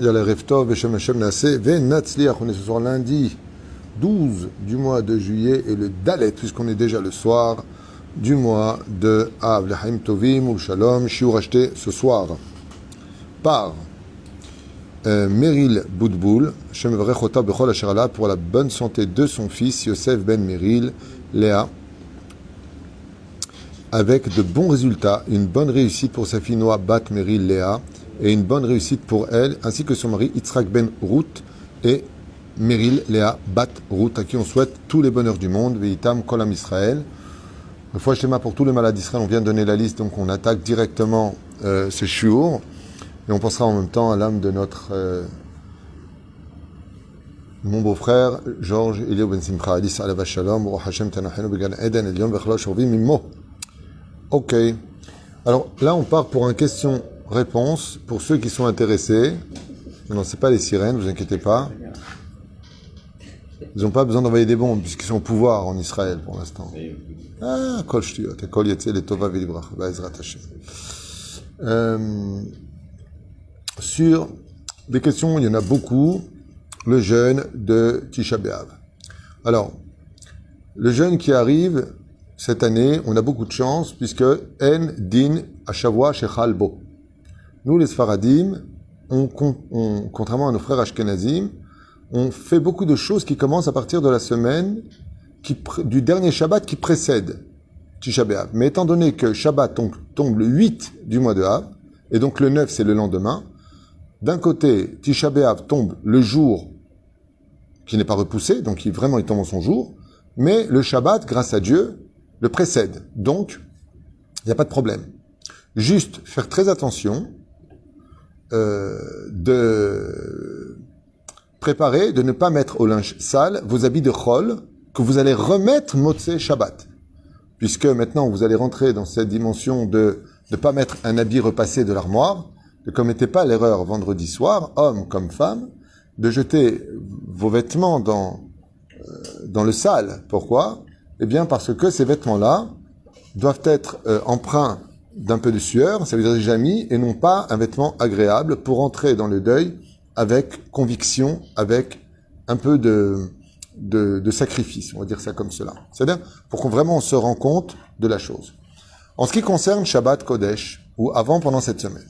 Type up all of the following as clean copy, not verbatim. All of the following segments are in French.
Yalla Reftov, Beshem Hashem Naaseh, Venatzliach. On est ce soir lundi 12 du mois de juillet et le Dalet, puisqu'on est déjà le soir du mois de Av, L'Haim Tovim ou Shalom, Shiur acheté ce soir par Meryl Boudboul, Hashem Varech Ota Bechol Asher Ala, pour la bonne santé de son fils Yosef Ben Meryl, Léa, avec de bons résultats, une bonne réussite pour sa fille Noah Bat Meryl Léa, et une bonne réussite pour elle, ainsi que son mari Yitzhak Ben Ruth et Meryl Léa Bat Ruth, à qui on souhaite tous les bonheurs du monde. Veitam Kolam Israël. Une fois schéma pour tous les malades d'Israël, on vient de donner la liste, donc on attaque directement ce shiur, et on pensera en même temps à l'âme de notre mon beau-frère Georges Elio Ben Simcha Alice Alav Shalom, Baruch Hashem Tanachenu Began Eden Elion Vechla Shorvim Mimo. Ok. Alors là, on part pour un question-réponse pour ceux qui sont intéressés. Non, c'est pas les sirènes, vous inquiétez pas. Ils n'ont pas besoin d'envoyer des bombes puisqu'ils sont au pouvoir en Israël pour l'instant. Ah, kol shtuyot, kol yetzel et tova v'librach, ba'ezrat Hashem. Sur des questions, il y en a beaucoup. Le jeûne de Tisha B'Av. Alors, le jeûne qui arrive cette année, on a beaucoup de chance puisque En Din Ashavua Shechal Bo. Nous, les Sfaradim, contrairement à nos frères Ashkenazim, on fait beaucoup de choses qui commencent à partir de la semaine du dernier Shabbat qui précède Tisha B'Av. Mais étant donné que Shabbat tombe le 8 du mois de Av, et donc le 9 c'est le lendemain, d'un côté, Tisha B'Av tombe le jour qui n'est pas repoussé, donc il tombe en son jour, mais le Shabbat, grâce à Dieu, le précède. Donc, il n'y a pas de problème. Juste faire très attention de préparer, de ne pas mettre au linge sale vos habits de chol que vous allez remettre Motzei Shabbat. Puisque maintenant, vous allez rentrer dans cette dimension de ne pas mettre un habit repassé de l'armoire, ne commettez pas l'erreur vendredi soir, homme comme femme, de jeter vos vêtements dans le sale. Pourquoi ? Eh bien, parce que ces vêtements-là doivent être empreints d'un peu de sueur, ça veut dire déjà mis, et non pas un vêtement agréable pour entrer dans le deuil avec conviction, avec un peu de sacrifice, on va dire ça comme cela. C'est-à-dire pour qu'on vraiment se rend compte de la chose. En ce qui concerne Shabbat Kodesh, ou avant pendant cette semaine,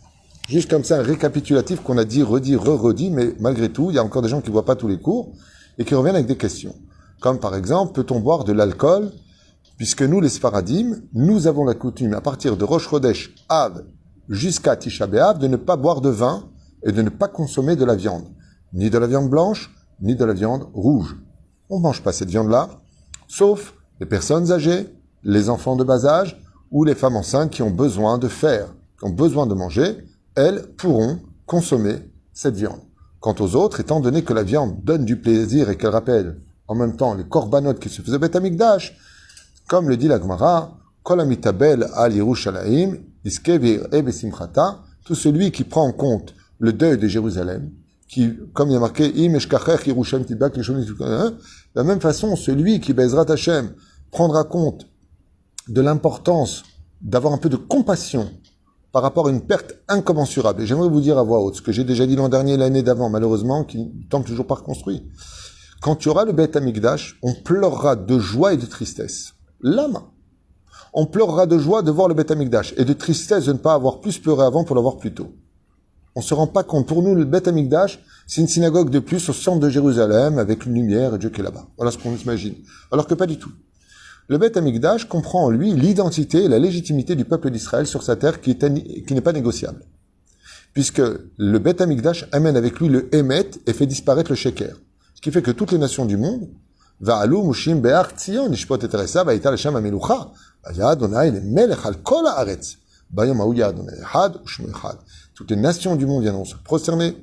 juste comme ça un récapitulatif qu'on a dit, redit, redit, mais malgré tout, il y a encore des gens qui ne voient pas tous les cours et qui reviennent avec des questions. Comme par exemple, peut-on boire de l'alcool? Puisque nous, les Sfaradim, nous avons la coutume, à partir de Rosh Chodesh Av jusqu'à Tisha B'Av, de ne pas boire de vin et de ne pas consommer de la viande. Ni de la viande blanche, ni de la viande rouge. On ne mange pas cette viande-là, sauf les personnes âgées, les enfants de bas âge ou les femmes enceintes qui ont besoin de qui ont besoin de manger, elles pourront consommer cette viande. Quant aux autres, étant donné que la viande donne du plaisir et qu'elle rappelle en même temps les korbanot qui se faisaient Beth Amikdash, comme le dit la Gemara, Kol amitabel al Yerushalayim, iskevir e besimchata, tout celui qui prend en compte le deuil de Jérusalem, qui, comme il y a marqué, im eshkachech Yerushalayim tibak lishon, de la même façon, celui qui, Bezrat Hashem, prendra compte de l'importance d'avoir un peu de compassion par rapport à une perte incommensurable. Et j'aimerais vous dire à voix haute, ce que j'ai déjà dit l'an dernier, l'année d'avant, malheureusement, qui ne tombe toujours pas reconstruit. Quand tu auras le Beth Amikdash, on pleurera de joie et de tristesse. Lama. On pleurera de joie de voir le Beth Amikdash et de tristesse de ne pas avoir plus pleuré avant pour l'avoir plus tôt. On se rend pas compte. Pour nous, le Beth Amikdash, c'est une synagogue de plus au centre de Jérusalem avec une lumière et Dieu qui est là-bas. Voilà ce qu'on s'imagine. Alors que pas du tout. Le Beth Amikdash comprend en lui l'identité et la légitimité du peuple d'Israël sur sa terre qui n'est pas négociable. Puisque le Beth Amikdash amène avec lui le Emet et fait disparaître le Sheker. Ce qui fait que toutes les nations du monde, Va'alu mushim be'ar Tzion, nishpot et teresa, va'ita l'Hashem ha'melucha, va'ya Adonai le melech al kol ha'aretz, ba'yom ha'u Adonai echad u'shmo echad. Toutes les nations du monde viendront se prosterner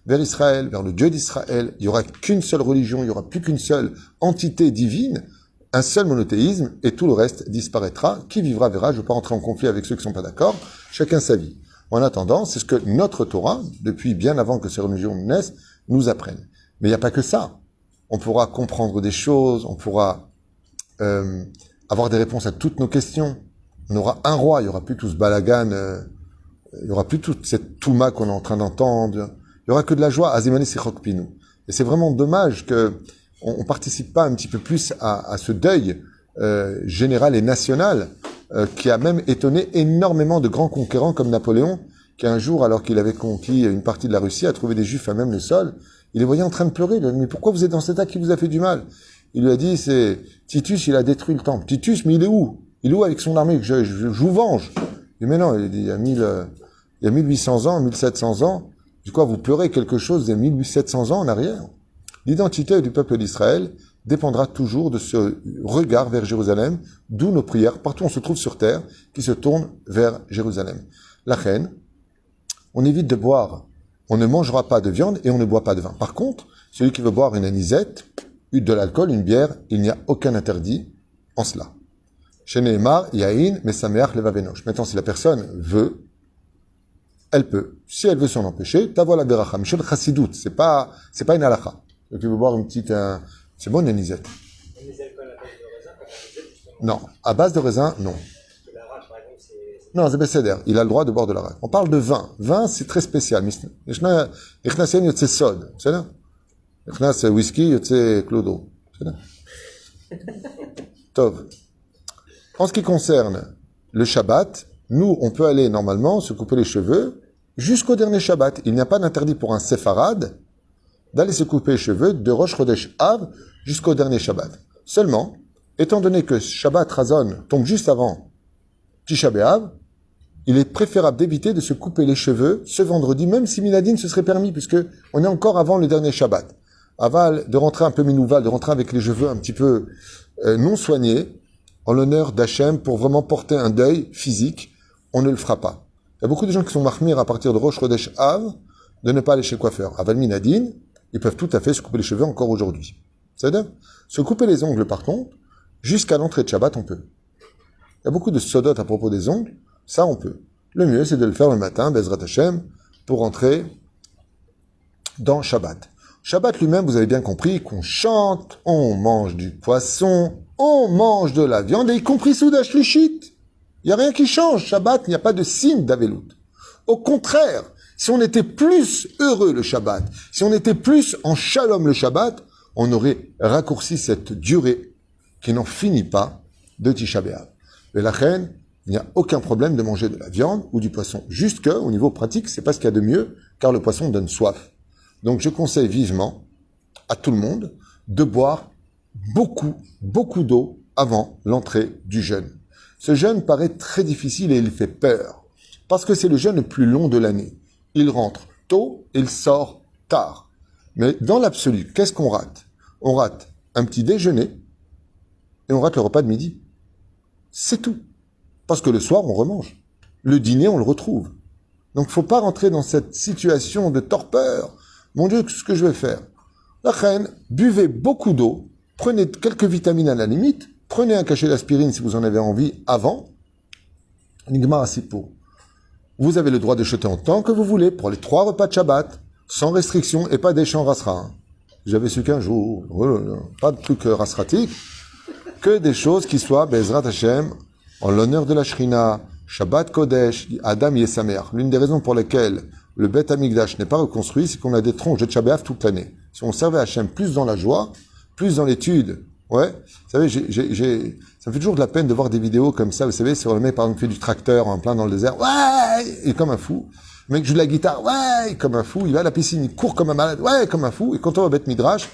vers Israël, vers le Dieu d'Israël. Il y aura qu'une seule religion, il y aura plus qu'une seule entité divine, un seul monothéisme, et tout le reste disparaîtra. Qui vivra verra. Je ne veux pas rentrer en conflit avec ceux qui ne sont pas d'accord. Chacun sa vie. En attendant, c'est ce que notre Torah, depuis bien avant que ces religions naissent, nous apprennent. Mais il n'y a pas que ça. On pourra comprendre des choses, on pourra avoir des réponses à toutes nos questions. On aura un roi, il n'y aura plus tout ce balagan, il n'y aura plus toute cette touma qu'on est en train d'entendre. Il y aura que de la joie. Azimani Sichok Pinu. Et c'est vraiment dommage que on participe pas un petit peu plus à ce deuil général et national qui a même étonné énormément de grands conquérants comme Napoléon, qui un jour, alors qu'il avait conquis une partie de la Russie, a trouvé des Juifs à même le sol. Il les voyait en train de pleurer. Il a dit, mais pourquoi vous êtes dans cet état qui vous a fait du mal? Il lui a dit, c'est Titus, il a détruit le temple. Titus, mais il est où? Il est où avec son armée? Je vous venge. Il dit, mais non, il dit, il y a 1800 ans, 1700 ans. Du coup, vous pleurez quelque chose des 1700 ans en arrière. L'identité du peuple d'Israël dépendra toujours de ce regard vers Jérusalem, d'où nos prières, partout où on se trouve sur terre, qui se tournent vers Jérusalem. La reine, on évite de boire, on ne mangera pas de viande et on ne boit pas de vin. Par contre, celui qui veut boire une anisette, de l'alcool, une bière, il n'y a aucun interdit en cela. Chez Nehemar, Yahin, Mesameach, Levavenosh. Maintenant, si la personne veut, elle peut. Si elle veut s'en empêcher, t'avois beracha. Michel Chassidut, c'est pas une halakha. Donc, il veut boire une petite, c'est bon, une anisette. Non. À base de raisin, non. Non, c'est Besséder. Il a le droit de boire de l'arak. On parle de vin. Vin, c'est très spécial. C'est sod. C'est là? C'est whisky, c'est clodo. C'est là? Tov. En ce qui concerne le Shabbat, nous, on peut aller normalement se couper les cheveux jusqu'au dernier Shabbat. Il n'y a pas d'interdit pour un séfarade d'aller se couper les cheveux de Rosh Chodesh Av jusqu'au dernier Shabbat. Seulement, étant donné que Shabbat Razon tombe juste avant Tisha B'Av, il est préférable d'éviter de se couper les cheveux ce vendredi, même si Minadine se serait permis, puisque on est encore avant le dernier Shabbat. Aval, de rentrer un peu minouval, de rentrer avec les cheveux un petit peu non soignés, en l'honneur d'Hachem, pour vraiment porter un deuil physique, on ne le fera pas. Il y a beaucoup de gens qui sont marmir à partir de Rosh Chodesh Av, de ne pas aller chez le coiffeur. Aval Minadine, ils peuvent tout à fait se couper les cheveux encore aujourd'hui. C'est-à-dire, se couper les ongles par contre, jusqu'à l'entrée de Shabbat, on peut. Il y a beaucoup de sodot à propos des ongles, ça on peut. Le mieux, c'est de le faire le matin, Bezrat Hashem, pour entrer dans Shabbat. Shabbat lui-même, vous avez bien compris qu'on chante, on mange du poisson, on mange de la viande, et y compris Soudash Lishit. Il n'y a rien qui change. Shabbat, il n'y a pas de signe d'Avelout. Au contraire, si on était plus heureux le Shabbat, si on était plus en shalom le Shabbat, on aurait raccourci cette durée qui n'en finit pas de Tisha B'Av. Mais la reine, il n'y a aucun problème de manger de la viande ou du poisson. Juste que, au niveau pratique, c'est pas ce qu'il y a de mieux, car le poisson donne soif. Donc, je conseille vivement à tout le monde de boire beaucoup d'eau avant l'entrée du jeûne. Ce jeûne paraît très difficile et il fait peur. Parce que c'est le jeûne le plus long de l'année. Il rentre tôt et il sort tard. Mais dans l'absolu, qu'est-ce qu'on rate? On rate un petit déjeuner et on rate le repas de midi. C'est tout. Parce que le soir, on remange. Le dîner, on le retrouve. Donc, faut pas rentrer dans cette situation de torpeur. Mon Dieu, ce que je vais faire. La reine, buvez beaucoup d'eau, prenez quelques vitamines à la limite, prenez un cachet d'aspirine si vous en avez envie avant. Nigma Asipo. Vous avez le droit de jeter autant que vous voulez pour les 3 repas de Shabbat, sans restriction et pas d'échange rasra. J'avais su qu'un jour, pas de truc rasratique, que des choses qui soient Bezrat Hashem, en l'honneur de la Shrina, Shabbat Kodesh, Adam Yesamer. L'une des raisons pour lesquelles le Beth Amikdash n'est pas reconstruit, c'est qu'on a des tronches de Shabbat toute l'année. Si on servait Hashem plus dans la joie, plus dans l'étude, ouais. Vous savez, ça me fait toujours de la peine de voir des vidéos comme ça, vous savez, sur le mec, par exemple, fait du tracteur en plein dans le désert, ouais, il est comme un fou. Le mec joue de la guitare, ouais, comme un fou. Il va à la piscine, il court comme un malade, ouais, comme un fou. Et quand on va au Beth Midrash,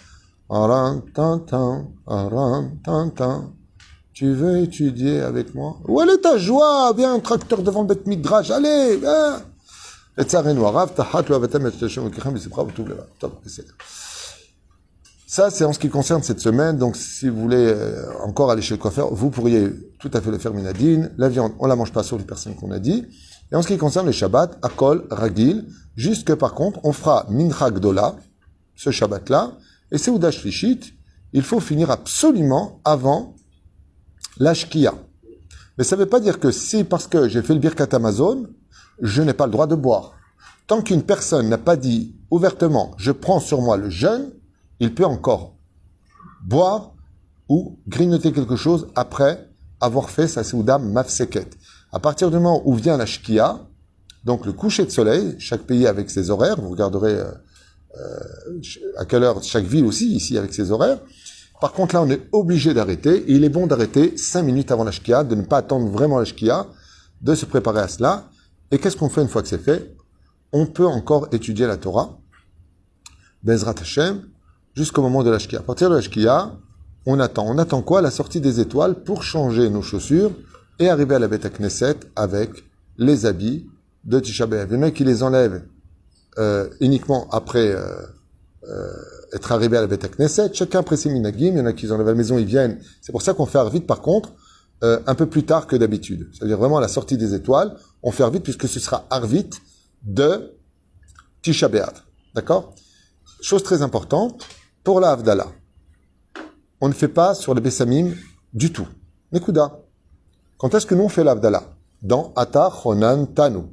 tu veux étudier avec moi? Où est ta joie? Viens, un tracteur devant le Beth Midrash, allez, viens. Ça, c'est en ce qui concerne cette semaine. Donc, si vous voulez encore aller chez le coiffeur, vous pourriez tout à fait le faire minadine. La viande, on la mange pas sur les personnes qu'on a dit. Et en ce qui concerne le Shabbat, Akol, Ragil, juste que par contre, on fera Mincha Gdola, ce Shabbat-là, et Seuda Shlishit, il faut finir absolument avant la Shkia. Mais ça ne veut pas dire que si, parce que j'ai fait le Birkat Amazon, je n'ai pas le droit de boire. Tant qu'une personne n'a pas dit ouvertement, je prends sur moi le jeûne, il peut encore boire ou grignoter quelque chose après avoir fait sa Seuda Mafseket. À partir du moment où vient la Shkia, Donc le coucher de soleil, chaque pays avec ses horaires, vous regarderez à quelle heure chaque ville aussi, ici avec ses horaires. Par contre là on est obligé d'arrêter, et il est bon d'arrêter 5 minutes avant la shkia, de ne pas attendre vraiment la shkia, de se préparer à cela. Et qu'est-ce qu'on fait une fois que c'est fait? On peut encore étudier la Torah, Bezrat Hashem, jusqu'au moment de la shkia. À partir de la shkia, on attend. On attend quoi? La sortie des étoiles pour changer nos chaussures et arriver à la Beth Knesset avec les habits de Tisha B'Av. Il y en a qui les enlèvent uniquement après être arrivé à la Beth Knesset. Chacun après ses minagim. Il y en a qui les enlèvent à la maison, ils viennent. C'est pour ça qu'on fait Arvit, par contre, un peu plus tard que d'habitude. C'est-à-dire vraiment à la sortie des étoiles, on fait Arvit puisque ce sera Arvit de Tisha B'Av. D'accord? Chose très importante, pour la Havdalah, on ne fait pas sur le Bessamim du tout. Nekuda. Quand est-ce que nous on fait la Havdalah? Dans Ata Chonan Tanu.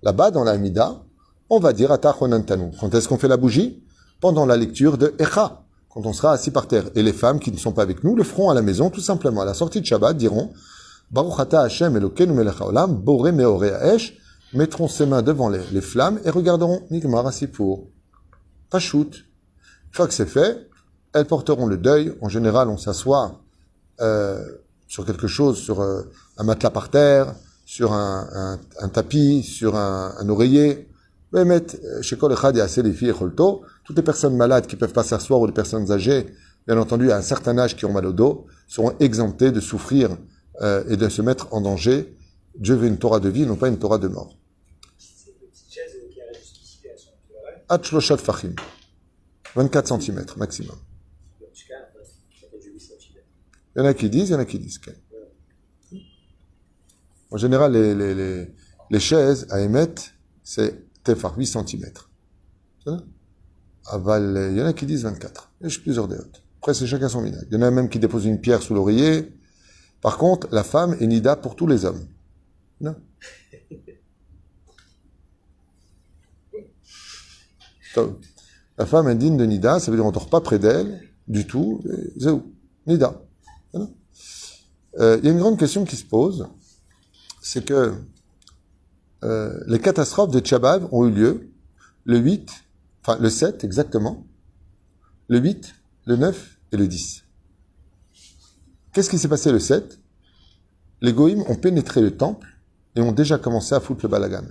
Là-bas, dans la Hamida, on va dire Ata Chonan Tanu. Quand est-ce qu'on fait la bougie? Pendant la lecture de Echa, quand on sera assis par terre. Et les femmes qui ne sont pas avec nous le feront à la maison, tout simplement. À la sortie de Shabbat, diront Baruch Ata Hashem Elokeinu melech haolam, boré meoré haesh, mettront ses mains devant les flammes et regarderont Nigmar Asipur. Pachout. Une fois que c'est fait, elles porteront le deuil. En général, on s'assoit sur quelque chose, sur un matelas par terre, sur un tapis, sur un oreiller. Chez Kol Echad, il y a assez les filles Cholto. Toutes les personnes malades qui ne peuvent pas s'asseoir ou les personnes âgées, bien entendu, à un certain âge qui ont mal au dos, seront exemptées de souffrir et de se mettre en danger. Dieu veut une Torah de vie, non pas une Torah de mort. C'est une petite chaise qui arrive jusqu'ici, elles sont vrai. Hatchloshat Fachim. 24 cm maximum. Il y en a qui disent, il y en a qui disent. En général, les chaises à émettre, c'est Tefar, 8 cm. Aval, il y en a qui disent 24. Et j'ai plusieurs déotes. Après, c'est chacun son minag. Il y en a même qui déposent une pierre sous l'oreiller. Par contre, la femme est nida pour tous les hommes. Non. La femme est digne de nida, ça veut dire qu'on ne dort pas près d'elle, du tout. Zéou. Nida. Il y a une grande question qui se pose, c'est que les catastrophes de Tchabav ont eu lieu le 8, enfin le 7 exactement, le 8, le 9 et le 10. Qu'est-ce qui s'est passé le 7? Les Goïms ont pénétré le temple et ont déjà commencé à foutre le balagan.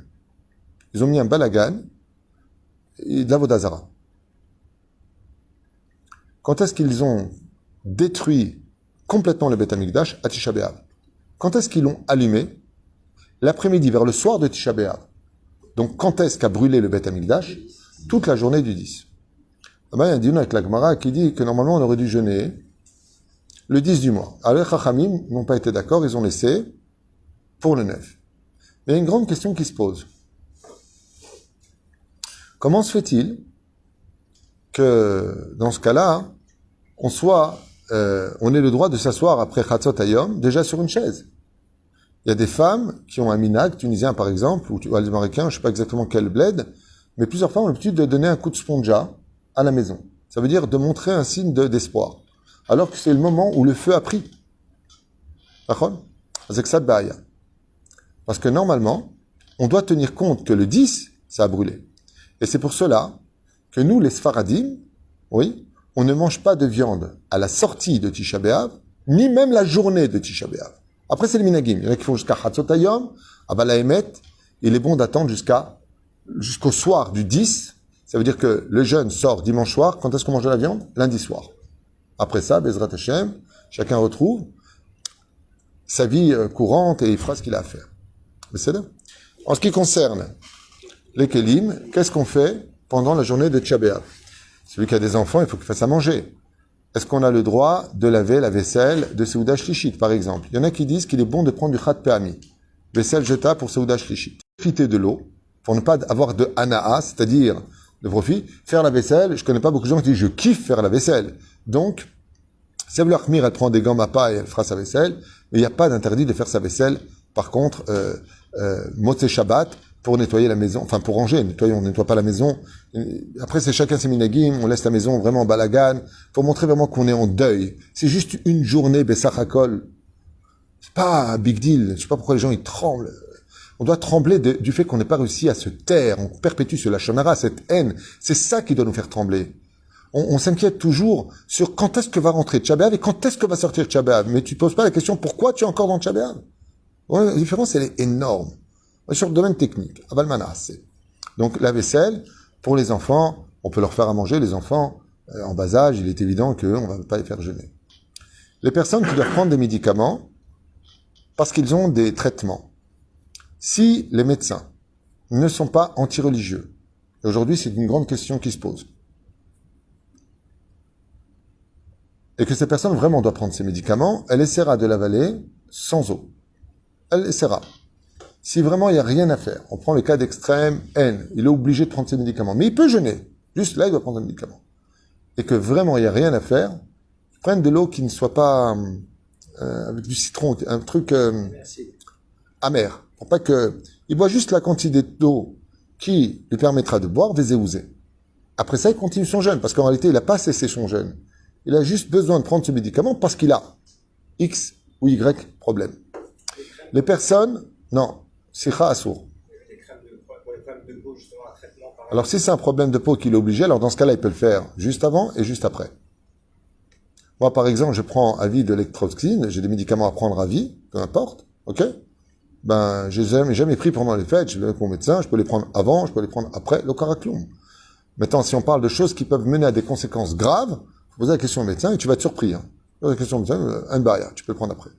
Ils ont mis un balagan et de la Vodazara. Quand est-ce qu'ils ont détruit complètement le Beth Amikdash à Tisha B'Av? Quand est-ce qu'ils l'ont allumé? L'après-midi, vers le soir de Tisha B'Av. Donc, quand est-ce qu'a brûlé le Beth Amikdash? Toute la journée du 10. Il y a un dîner avec la Gemara qui dit que normalement on aurait dû jeûner le 10 du mois. Alors, les Chachamim n'ont pas été d'accord, ils ont laissé pour le 9. Mais il y a une grande question qui se pose. Comment se fait-il que, dans ce cas-là, on ait le droit de s'asseoir après Chatzot Hayom, déjà sur une chaise? Il y a des femmes qui ont un minag tunisien, par exemple, ou américain, je ne sais pas exactement quel bled, mais plusieurs femmes ont l'habitude de donner un coup de sponja à la maison. Ça veut dire de montrer un signe d'espoir. Alors que c'est le moment où le feu a pris. D'accord? C'est que ça de bahaya. Parce que normalement, on doit tenir compte que le 10, ça a brûlé. Et c'est pour cela que nous, les Sfaradim, oui, on ne mange pas de viande à la sortie de Tisha B'Av, ni même la journée de Tisha B'Av. Après, c'est le minagim. Il y en a qui font jusqu'à Chatzot Hayom, à Balaemet. Il est bon d'attendre jusqu'au soir du 10. Ça veut dire que le jeûne sort dimanche soir. Quand est-ce qu'on mange de la viande? Lundi soir. Après ça, Bezrat Hashem, chacun retrouve sa vie courante et il fera ce qu'il a à faire. Mais c'est là. En ce qui concerne les kelim, qu'est-ce qu'on fait pendant la journée de Tisha B'Av? Celui qui a des enfants, il faut qu'il fasse à manger. Est-ce qu'on a le droit de laver la vaisselle de Seuda Shlishit, par exemple? Il y en a qui disent qu'il est bon de prendre du Chat Pe'ami. Vaisselle jeta pour Seuda Shlishit. Profiter de l'eau, pour ne pas avoir de Hana'a, c'est-à-dire de profit. Faire la vaisselle, je connais pas beaucoup de gens qui disent je kiffe faire la vaisselle. Donc, si elle elle prend des gants Mappa et elle fera sa vaisselle, mais il n'y a pas d'interdit de faire sa vaisselle. Par contre, Motzei Shabbat, pour nettoyer la maison, enfin pour ranger, on nettoie pas la maison. Après, c'est chacun ses minagim, on laisse la maison vraiment en balagan, pour montrer vraiment qu'on est en deuil. C'est juste une journée Bessach HaKol. C'est pas un big deal. Je sais pas pourquoi les gens ils tremblent. On doit trembler du fait qu'on n'ait pas réussi à se taire. On perpétue ce lachon hara, cette haine. C'est ça qui doit nous faire trembler. On s'inquiète toujours sur quand est-ce que va rentrer Tisha B'Av et quand est-ce que va sortir Tisha B'Av. Mais tu poses pas la question pourquoi tu es encore dans Tisha B'Av. Ouais, la différence, elle est énorme. Sur le domaine technique, aval manas. Donc la vaisselle, pour les enfants, on peut leur faire à manger. Les enfants en bas âge, il est évident qu'on ne va pas les faire jeûner. Les personnes qui doivent prendre des médicaments parce qu'ils ont des traitements. Si les médecins ne sont pas anti-religieux, et aujourd'hui c'est une grande question qui se pose, et que ces personnes vraiment doivent prendre ces médicaments, elle essaiera de l'avaler sans eau. Elle essaiera. Si vraiment il n'y a rien à faire, on prend le cas d'extrême haine, il est obligé de prendre ses médicaments, mais il peut jeûner, juste là il doit prendre un médicament. Et que vraiment il n'y a rien à faire, prenne de l'eau qui ne soit pas avec du citron, un truc amer. Pour pas que, il boit juste la quantité d'eau qui lui permettra de boire, vézéouzé. Après ça, il continue son jeûne, parce qu'en réalité, il n'a pas cessé son jeûne. Il a juste besoin de prendre ce médicament parce qu'il a X ou Y problème. Les personnes, non, sikha assour. Alors si c'est un problème de peau qu'il est obligé, alors dans ce cas-là, il peut le faire juste avant et juste après. Moi, par exemple, je prends à vie de l'électroxine, j'ai des médicaments à prendre à vie, peu importe, ok? Ben, je les ai jamais pris pendant les fêtes, je vais avec mon médecin, je peux les prendre avant, je peux les prendre après, le caracloum. Maintenant, si on parle de choses qui peuvent mener à des conséquences graves, faut poser la question au médecin et tu vas être surpris, hein. Pose la question au médecin, un barrière, tu peux le prendre après.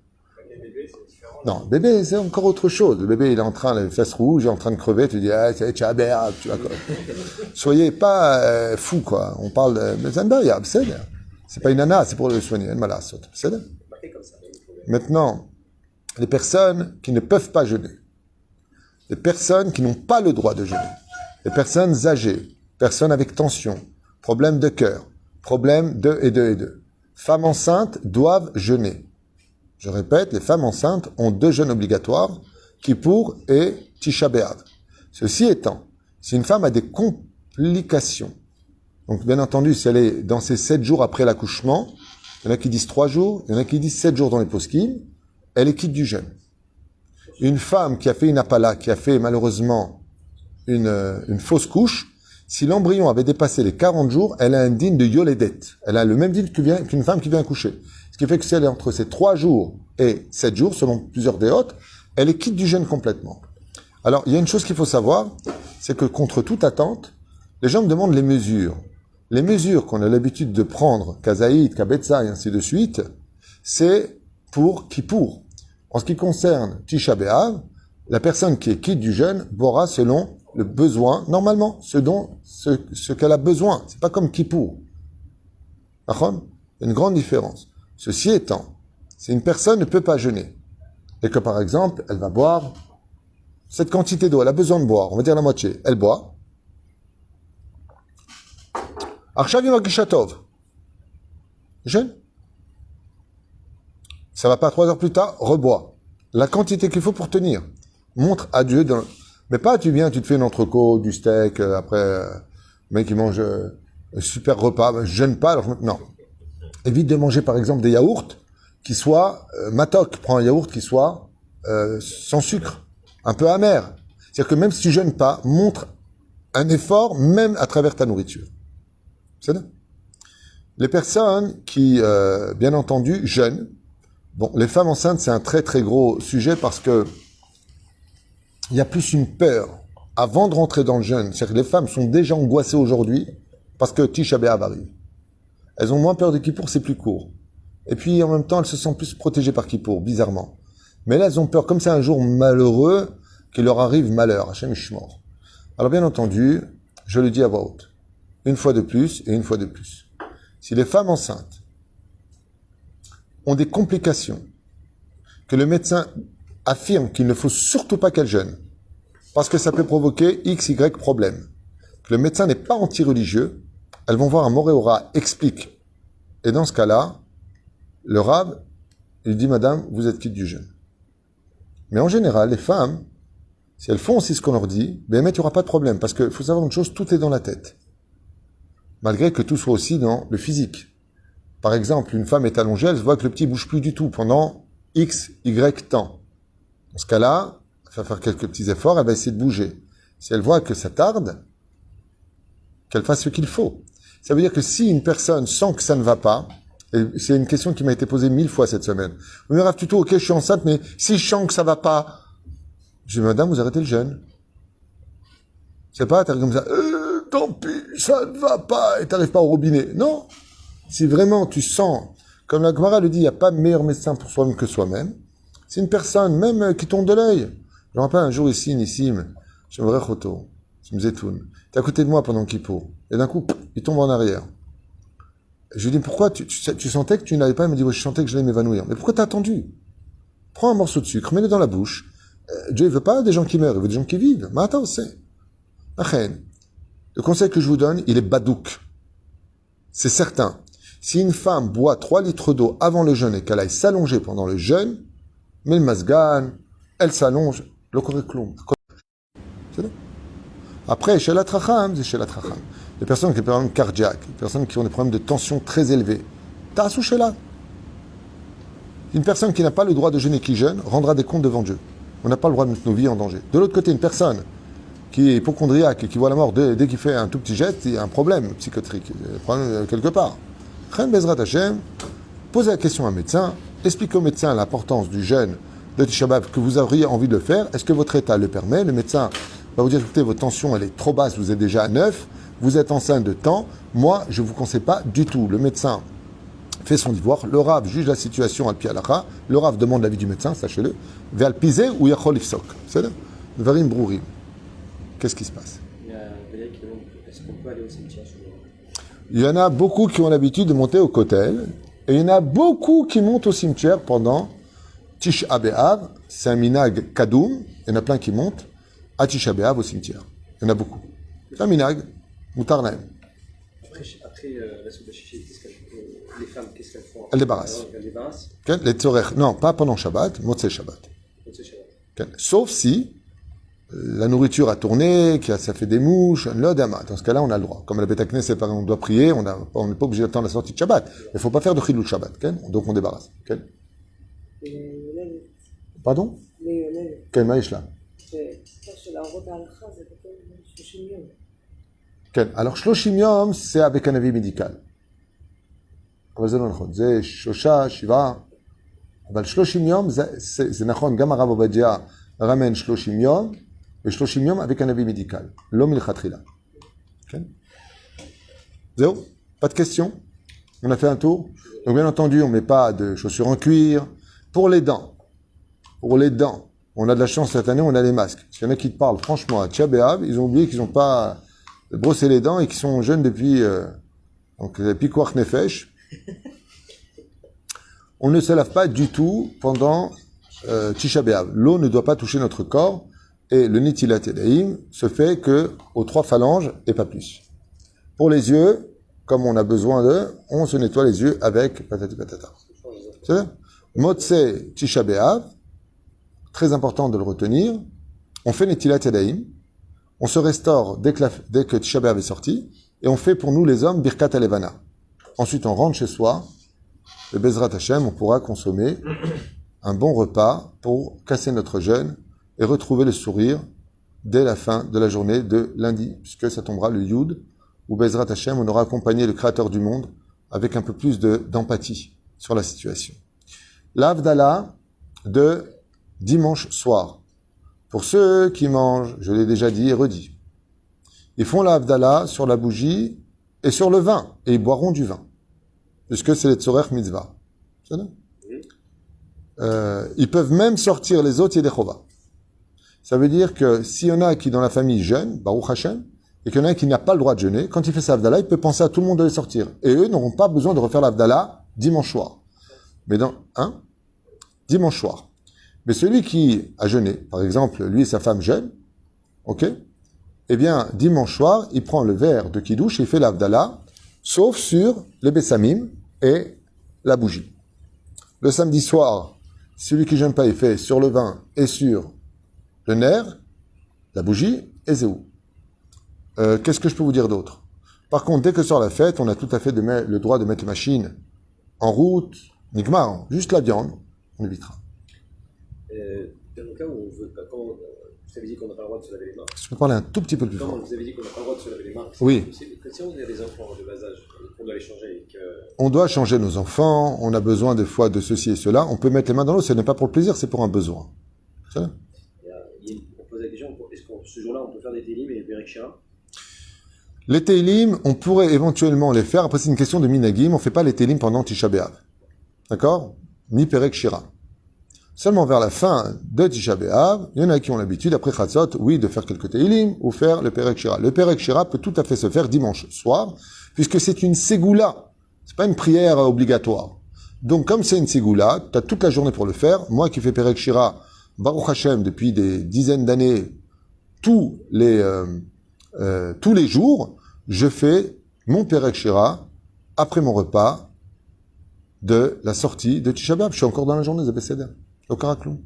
Les bébés, c'est différent. Non, bébé, c'est encore autre chose. Le bébé, il est en train, les fesses rouges, il est en train de crever, tu dis, ah, c'est tchabéab, tu vois quoi. Soyez pas fous, quoi. On parle de, mais c'est un barrière, c'est pas une nana, c'est pour le soigner, une malasse, c'est Maintenant, les personnes qui ne peuvent pas jeûner, les personnes qui n'ont pas le droit de jeûner, les personnes âgées, personnes avec tension, problème de cœur, problème de. Femmes enceintes doivent jeûner. Je répète, les femmes enceintes ont 2 jeûnes obligatoires, Kippour et Tisha B'Av. Ceci étant, si une femme a des complications, donc bien entendu, si elle est dans ces 7 jours après l'accouchement, il y en a qui disent 3 jours, il y en a qui disent 7 jours dans les poskim, elle est quitte du jeûne. Une femme qui a fait une apala, qui a fait malheureusement une fausse couche, si l'embryon avait dépassé les 40 jours, elle a un din de yoledet. Elle a le même din qu'une femme qui vient accoucher. Ce qui fait que si elle est entre ces 3 jours et 7 jours, selon plusieurs déotes, elle est quitte du jeûne complètement. Alors, il y a une chose qu'il faut savoir, c'est que contre toute attente, les gens me demandent les mesures. Les mesures qu'on a l'habitude de prendre, Kazaïd, Kabetza et ainsi de suite, c'est pour Kippour. En ce qui concerne Tisha B'Av, la personne qui est quitte du jeûne boira selon le besoin, normalement, ce qu'elle a besoin. C'est pas comme Kippour. Il y a une grande différence. Ceci étant, si une personne ne peut pas jeûner, et que par exemple, elle va boire cette quantité d'eau, elle a besoin de boire, on va dire la moitié, elle boit. Arshav Yimagishatov. Jeûne. Ça va pas 3 heures plus tard, rebois. La quantité qu'il faut pour tenir. Montre à Dieu dans... Mais pas, tu viens, tu te fais une entrecôte, du steak, après, le mec, il mange un super repas, je jeûne pas, alors non. Évite de manger, par exemple, des yaourts qui soient, matok, prends un yaourt qui soit sans sucre, un peu amer. C'est-à-dire que même si tu jeûnes pas, montre un effort, même à travers ta nourriture. C'est ça. Les personnes qui, bien entendu, jeûnent, bon, les femmes enceintes, c'est un très très gros sujet parce que il y a plus une peur avant de rentrer dans le jeûne. C'est-à-dire que les femmes sont déjà angoissées aujourd'hui parce que Tisha B'Av arrive. Elles ont moins peur de Kippour, c'est plus court. Et puis en même temps, elles se sentent plus protégées par Kippour, bizarrement. Mais là, elles ont peur, comme c'est un jour malheureux, qu'il leur arrive malheur. Hachem Ishmor. Alors bien entendu, je le dis à voix haute. Une fois de plus et une fois de plus. Si les femmes enceintes ont des complications, que le médecin affirme qu'il ne faut surtout pas qu'elles jeûnent, parce que ça peut provoquer X, Y problème, que le médecin n'est pas anti-religieux, elles vont voir un Moréora explique. Et dans ce cas-là, le Rav, il dit, madame, vous êtes quitte du jeûne. Mais en général, les femmes, si elles font aussi ce qu'on leur dit, ben, il n'y aura pas de problème, parce qu'il faut savoir une chose, tout est dans la tête. Malgré que tout soit aussi dans le physique. Par exemple, une femme est allongée, elle se voit que le petit bouge plus du tout pendant X, Y temps. Dans ce cas-là, va faire quelques petits efforts, elle va essayer de bouger. Si elle voit que ça tarde, qu'elle fasse ce qu'il faut. Ça veut dire que si une personne sent que ça ne va pas, et c'est une question qui m'a été posée 1000 fois cette semaine. On me dit, plutôt, ok, je suis enceinte, mais si je sens que ça va pas, je dis, madame, vous arrêtez le jeûne. C'est pas, t'arrives comme ça, tant pis, ça ne va pas, et t'arrives pas au robinet. Non. Si vraiment tu sens, comme la Gemara le dit, il n'y a pas de meilleur médecin pour soi-même que soi-même. C'est une personne, même qui tombe de l'œil. Je me rappelle un jour ici, Nissim, je me réchoto, je me zétoune. T'es à côté de moi pendant Kippour. Et d'un coup, il tombe en arrière. Je lui dis, pourquoi tu sentais que tu n'allais pas? Il me dit, oui, je sentais que j'allais m'évanouir. Mais pourquoi t'as attendu? Prends un morceau de sucre, mets-le dans la bouche. Dieu ne veut pas des gens qui meurent, il veut des gens qui vivent. Mais attends, c'est. Le conseil que je vous donne, il est badouk. C'est certain. Si une femme boit 3 litres d'eau avant le jeûne et qu'elle aille s'allonger pendant le jeûne, mais le masgan, elle s'allonge, le curriculum. C'est là. Après, chez la tracham, c'est chez la tracham. Les personnes qui ont des problèmes cardiaques, les personnes qui ont des problèmes de tension très élevés, t'as chez là. Une personne qui n'a pas le droit de jeûner qui jeûne rendra des comptes devant Dieu. On n'a pas le droit de mettre nos vies en danger. De l'autre côté, une personne qui est hypochondriaque et qui voit la mort dès qu'il fait un tout petit geste, il y a un problème psychotrique, un problème quelque part. Chen Bezrat Hashem, posez la question à un médecin, expliquez au médecin l'importance du jeûne de Tisha B'Av que vous auriez envie de le faire. Est-ce que votre état le permet? Le médecin va vous dire, écoutez, votre tension elle est trop basse, vous êtes déjà à 9, vous êtes enceinte de temps. Moi, je ne vous conseille pas du tout. Le médecin fait son devoir, le Rav juge la situation al pi halakha, le Rav demande l'avis du médecin, sachez-le, ve'al pisé ou yachol ifsok. C'est là, varim brourim. Qu'est-ce qui se passe? Il y a un collègue qui demande est-ce qu'on peut aller au cimetière ce jour-là? Il y en a beaucoup qui ont l'habitude de monter au kotel, et il y en a beaucoup qui montent au cimetière pendant Tisha B'Av. C'est un minag kadoum, il y en a plein qui montent à Tisha B'Av au cimetière. Il y en a beaucoup. C'est un minag, mutar lahem. Après la soupe de chichi, les femmes, qu'est-ce qu'elles font? Elles débarrassent. Elles débarrassent. Les tzorech, non, pas pendant Shabbat, Motzei Shabbat. Sauf si la nourriture a tourné, ça fait des mouches, l'odama. Dans ce cas-là, on a le droit. Comme la Beth Knesset, on doit prier, on n'est pas obligé d'attendre la sortie de Shabbat. Il ne faut pas faire de chilou Shabbat. Donc on débarrasse. Pardon? Quel maïch là? Alors, Shloshim Yom, c'est avec un avis médical. C'est Shosha, Shiva. אבל 30 יום, זה נכון, גם הרב עובדיה רמן 30 יום, ו30 יום avec un avis médical, לא מלכתחילה. כן? זהו? Pas de questions? On a fait un tour? Donc bien entendu, on ne met pas de chaussures en cuir. Pour les dents, on a de la chance cette année, on a les masques. S'il y en a qui te parlent, franchement, à Tisha B'Av, ils ont oublié qu'ils n'ont pas brossé les dents et qu'ils sont jeunes depuis donc Pikuach Nefesh. On ne se lave pas du tout pendant Tisha B'Av. L'eau ne doit pas toucher notre corps et le Netilat Yadayim se fait que aux 3 phalanges et pas plus. Pour les yeux, comme on a besoin on se nettoie les yeux avec patati patata. C'est ça? Motzei Tisha B'Av, très important de le retenir. On fait Netilat Yadayim, on se restaure dès que Tisha B'Av est sorti et on fait pour nous les hommes Birkat Alevana. Ensuite, on rentre chez soi. Le Bezrat Hashem, on pourra consommer un bon repas pour casser notre jeûne et retrouver le sourire dès la fin de la journée de lundi, puisque ça tombera le Yud, où Bezrat Hashem, on aura accompagné le Créateur du monde avec un peu plus d'empathie sur la situation. L'Avdallah de dimanche soir. Pour ceux qui mangent, je l'ai déjà dit et redit, ils font l'Avdallah sur la bougie et sur le vin, et ils boiront du vin. Puisque c'est les tzorech mitzvah. C'est ça? Ils peuvent même sortir les autres Yedechova. Ça veut dire que s'il y en a qui dans la famille jeûnent, Baruch Hashem, et qu'il y en a qui n'a pas le droit de jeûner, quand il fait sa Avdallah, il peut penser à tout le monde de les sortir. Et eux n'auront pas besoin de refaire l'Avdallah dimanche soir. Mais dimanche soir. Mais celui qui a jeûné, par exemple, lui et sa femme jeûnent, ok? Eh bien, dimanche soir, il prend le verre de Kiddush et il fait l'Avdallah, sauf sur les Bessamim et la bougie. Le samedi soir, celui qui jeûne pas, il fait sur le vin et sur le nerf, la bougie et Zéou. Qu'est-ce que je peux vous dire d'autre? Par contre, dès que sort la fête, on a tout à fait le droit de mettre les machines en route, nigmar, juste la viande, on évitera. dans le cas où on veut, quand vous avez dit qu'on n'a pas le droit de se laver les mains, Je peux parler un tout petit peu plus quand fort. vous avez dit qu'on n'a pas le droit de se laver les mains, Oui. si on a des enfants de bas âge, qu'on doit les changer et que... On doit changer nos enfants, on a besoin des fois de ceci et cela. On peut mettre les mains dans l'eau, ce n'est pas pour le plaisir, c'est pour un besoin. C'est ça? On pose la question, est-ce que ce jour-là, on peut faire des télim et des Berikshira? Les télim, on pourrait éventuellement les faire. Après, c'est une question de minagim. On ne fait pas les télim pendant Tisha B'Av. D'accord? Ni Perek Shira. Seulement vers la fin de Tisha B'Av, il y en a qui ont l'habitude, après Chatzot, oui, de faire quelques télim ou faire le Perek Shira. Le Perek Shira peut tout à fait se faire dimanche soir, puisque c'est une ségoula. C'est pas une prière obligatoire. Donc, comme c'est une ségoula, tu as toute la journée pour le faire. Moi qui fais Perek Shira, Baruch Hashem, depuis des dizaines d'années, tous les jours, je fais mon Perek Shira après mon repas de la sortie de Tisha B'Av. Je suis encore dans la journée de Besséder, au Karaklou.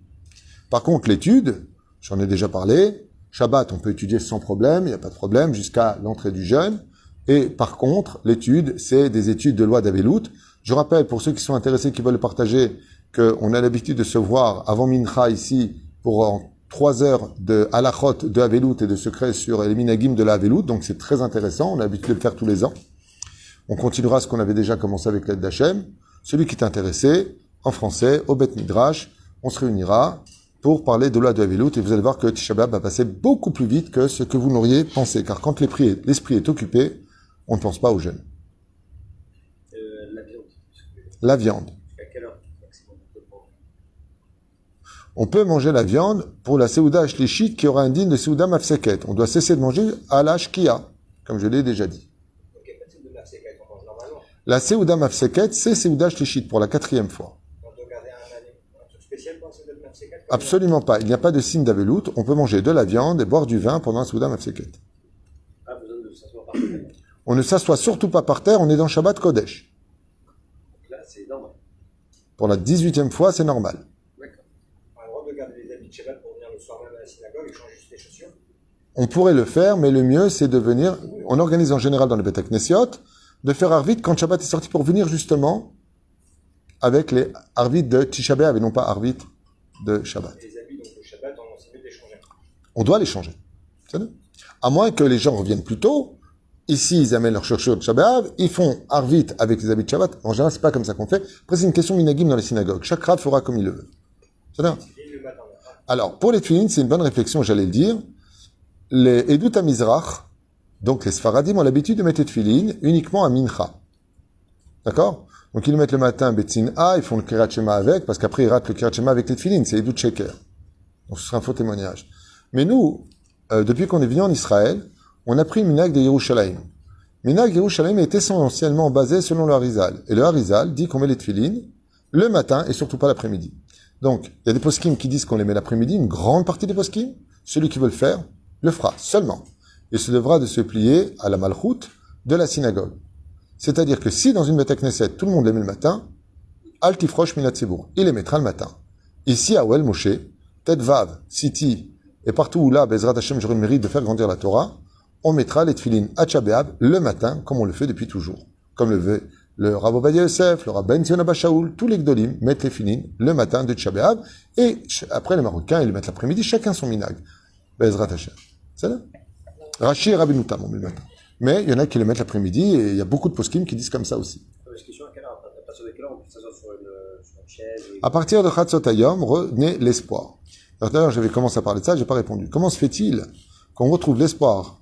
Par contre, l'étude, j'en ai déjà parlé, Shabbat, on peut étudier sans problème, il n'y a pas de problème, jusqu'à l'entrée du jeûne. Et par contre, l'étude, c'est des études de loi d'Avelout. Je rappelle, pour ceux qui sont intéressés, qui veulent le partager, qu'on a l'habitude de se voir avant Mincha ici, pour 3 heures de halachot de Avelout et de secrets sur les minagim de la Avelout. Donc c'est très intéressant, on a l'habitude de le faire tous les ans. On continuera ce qu'on avait déjà commencé avec l'aide d'Hachem. Celui qui est intéressé, en français, au Bet Midrash, on se réunira pour parler de la de Avelout et vous allez voir que Tisha B'Av va passer beaucoup plus vite que ce que vous n'auriez pensé. Car quand l'esprit est occupé, on ne pense pas au jeûne. La viande. La viande. À quelle heure maximum on peut prendre? On peut manger la viande pour la Seouda Shlichit qui aura un digne de Seouda Mafseket. On doit cesser de manger à la Shkia, comme je l'ai déjà dit. Ok, pas de Seouda Mafseket, on mange normalement. La Seouda Mafseket, c'est Seouda Shlichit pour la 4e fois. On doit garder un truc spécial pour la Seouda Mafseket? Absolument pas. Il n'y a pas de signe d'Avelout. On peut manger de la viande et boire du vin pendant un Seouda Mafseket. Pas besoin de s'asseoir par terre. On ne s'assoit surtout pas par terre, on est dans Shabbat Kodesh. Donc là, c'est normal. Pour la 18e fois, c'est normal. D'accord. On a le droit de garder les habits de Shabbat pour venir le soir même à la synagogue et changer juste les chaussures? On pourrait le faire, mais le mieux, c'est de venir, on organise en général dans les Beth Knessiot, de faire Arvit quand Shabbat est sorti pour venir justement avec les Arvit de Tisha B'Av et non pas Arvit de Shabbat. Les habits donc, de Shabbat, c'est mieux de les changer. On doit les changer. C'est ça? À moins que les gens reviennent plus tôt. Ici, ils amènent leurs chaussures de Shabbat, ils font Arvit avec les habits de Shabbat. En général, c'est pas comme ça qu'on fait. Après, c'est une question minagim dans les synagogues. Chaque rab fera comme il le veut. C'est ça? Alors, pour les tefillin, c'est une bonne réflexion, j'allais le dire. Les Edut Mizrach, donc les Sfaradim, ont l'habitude de mettre les tefillin uniquement à Mincha. D'accord? Donc, ils le mettent le matin, Betzin A, ils font le Kirat Shema avec, parce qu'après, ils ratent le Kirat Shema avec les tefillin. C'est Edut Sheker. Donc, ce sera un faux témoignage. Mais nous, depuis qu'on est venu en Israël, on a pris le minhag de Yerushalayim. Minhag de Yerushalayim est essentiellement basé selon le Harizal. Et le Harizal dit qu'on met les tefillin le matin et surtout pas l'après-midi. Donc, il y a des poskim qui disent qu'on les met l'après-midi, une grande partie des poskim. Celui qui veut le faire, le fera seulement. Il se devra de se plier à la malchoute de la synagogue. C'est-à-dire que si dans une Beth Knesset, tout le monde les met le matin, Al Tifrosh Minat Tzibour, il les mettra le matin. Ici, à Ouel Moshe, Tet Vav, Siti, et partout où là, Bezrat Hashem, j'aurai le mérite de faire grandir la Torah, on mettra les tefillin à Tisha B'Av le matin, comme on le fait depuis toujours. Comme le veut le Rav Ovadia Yosef, le Rav Ben Zion Abba Shaul, tous les Gdolim mettent les tefillin le matin de Tisha B'Av, et après les Marocains, ils le mettent l'après-midi, chacun son minag. Bezrat Hashem. C'est là? Rashi et Rabbi Noutam, on met le matin. Mais il y en a qui le mettent l'après-midi, et il y a beaucoup de poskim qui disent comme ça aussi. Question à quelle heure? À partir de quelle heure on peut s'asseoir sur une chaise À partir de Chatzot Hayom, renaît l'espoir. D'ailleurs, j'avais commencé à parler de ça, j'ai pas répondu. Comment se fait-il qu'on retrouve l'espoir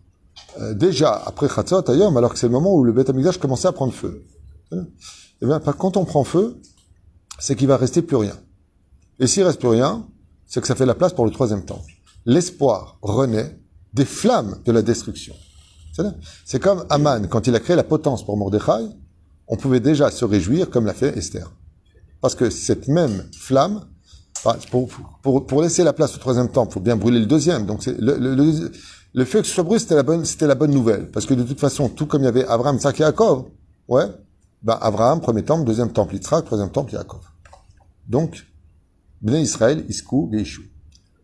déjà après Chatzot Hayom, alors que c'est le moment où le Beth Amikdash commençait à prendre feu? Eh bien, quand on prend feu, c'est qu'il va rester plus rien. Et s'il reste plus rien, c'est que ça fait la place pour le 3e temple. L'espoir renaît des flammes de la destruction. C'est comme Aman, quand il a créé la potence pour Mordechai, on pouvait déjà se réjouir comme l'a fait Esther. Parce que cette même flamme, pour laisser la place au 3e temple, il faut bien brûler le 2e. Donc le fait que ce soit brûlé, c'était la bonne nouvelle. Parce que de toute façon, tout comme il y avait Abraham, Isaac et Yaakov, ouais, ben Abraham, 1er temple, 2e temple, Yitzhak, 3e temple, Yaakov. Donc, Bnei Israël, Iskou, Veishu.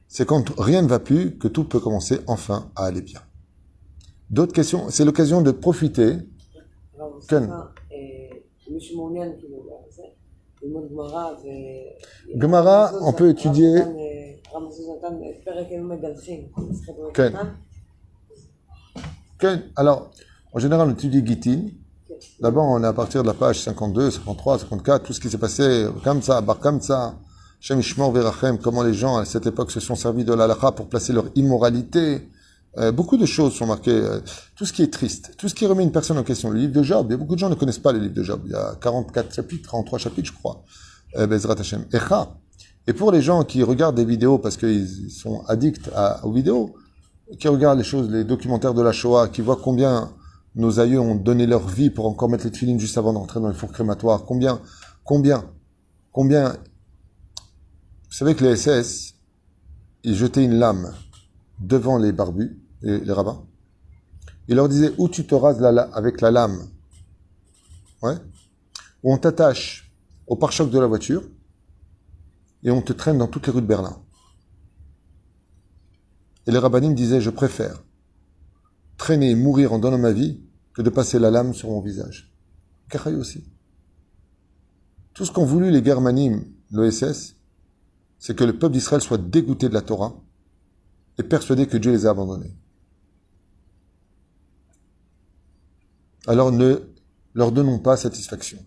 C'est quand rien ne va plus que tout peut commencer enfin à aller bien. D'autres questions? C'est l'occasion de profiter. Ken. Gemara, on peut étudier כן. כן. Alors, en général, on étudie Gittin. D'abord, on est à partir de la page 52, 53, 54, tout ce qui s'est passé, comme ça, Bar Kamsa, Shem Ishmor Verachem, comment les gens à cette époque se sont servis de l'halakha pour placer leur immoralité. Beaucoup de choses sont marquées. Tout ce qui est triste, tout ce qui remet une personne en question. Le livre de Job, il y a beaucoup de gens qui ne connaissent pas le livre de Job. Il y a 44 chapitres, 33 chapitres, je crois. Bezrat Hashem. Echa. Et pour les gens qui regardent des vidéos parce qu'ils sont addicts aux vidéos, qui regardent les choses, les documentaires de la Shoah, qui voient combien nos aïeux ont donné leur vie pour encore mettre les tefilines juste avant d'entrer dans le four crématoire, combien, vous savez que les SS, ils jetaient une lame devant les barbus, les rabbins. Ils leur disaient, ou tu te rases avec la lame, ouais, ou on t'attache au pare-choc de la voiture, et on te traîne dans toutes les rues de Berlin. Et les rabbinim disaient, je préfère traîner et mourir en donnant ma vie que de passer la lame sur mon visage. Karaï aussi. Tout ce qu'ont voulu les Germanim, l'OSS, c'est que le peuple d'Israël soit dégoûté de la Torah et persuadé que Dieu les a abandonnés. Alors ne leur donnons pas satisfaction.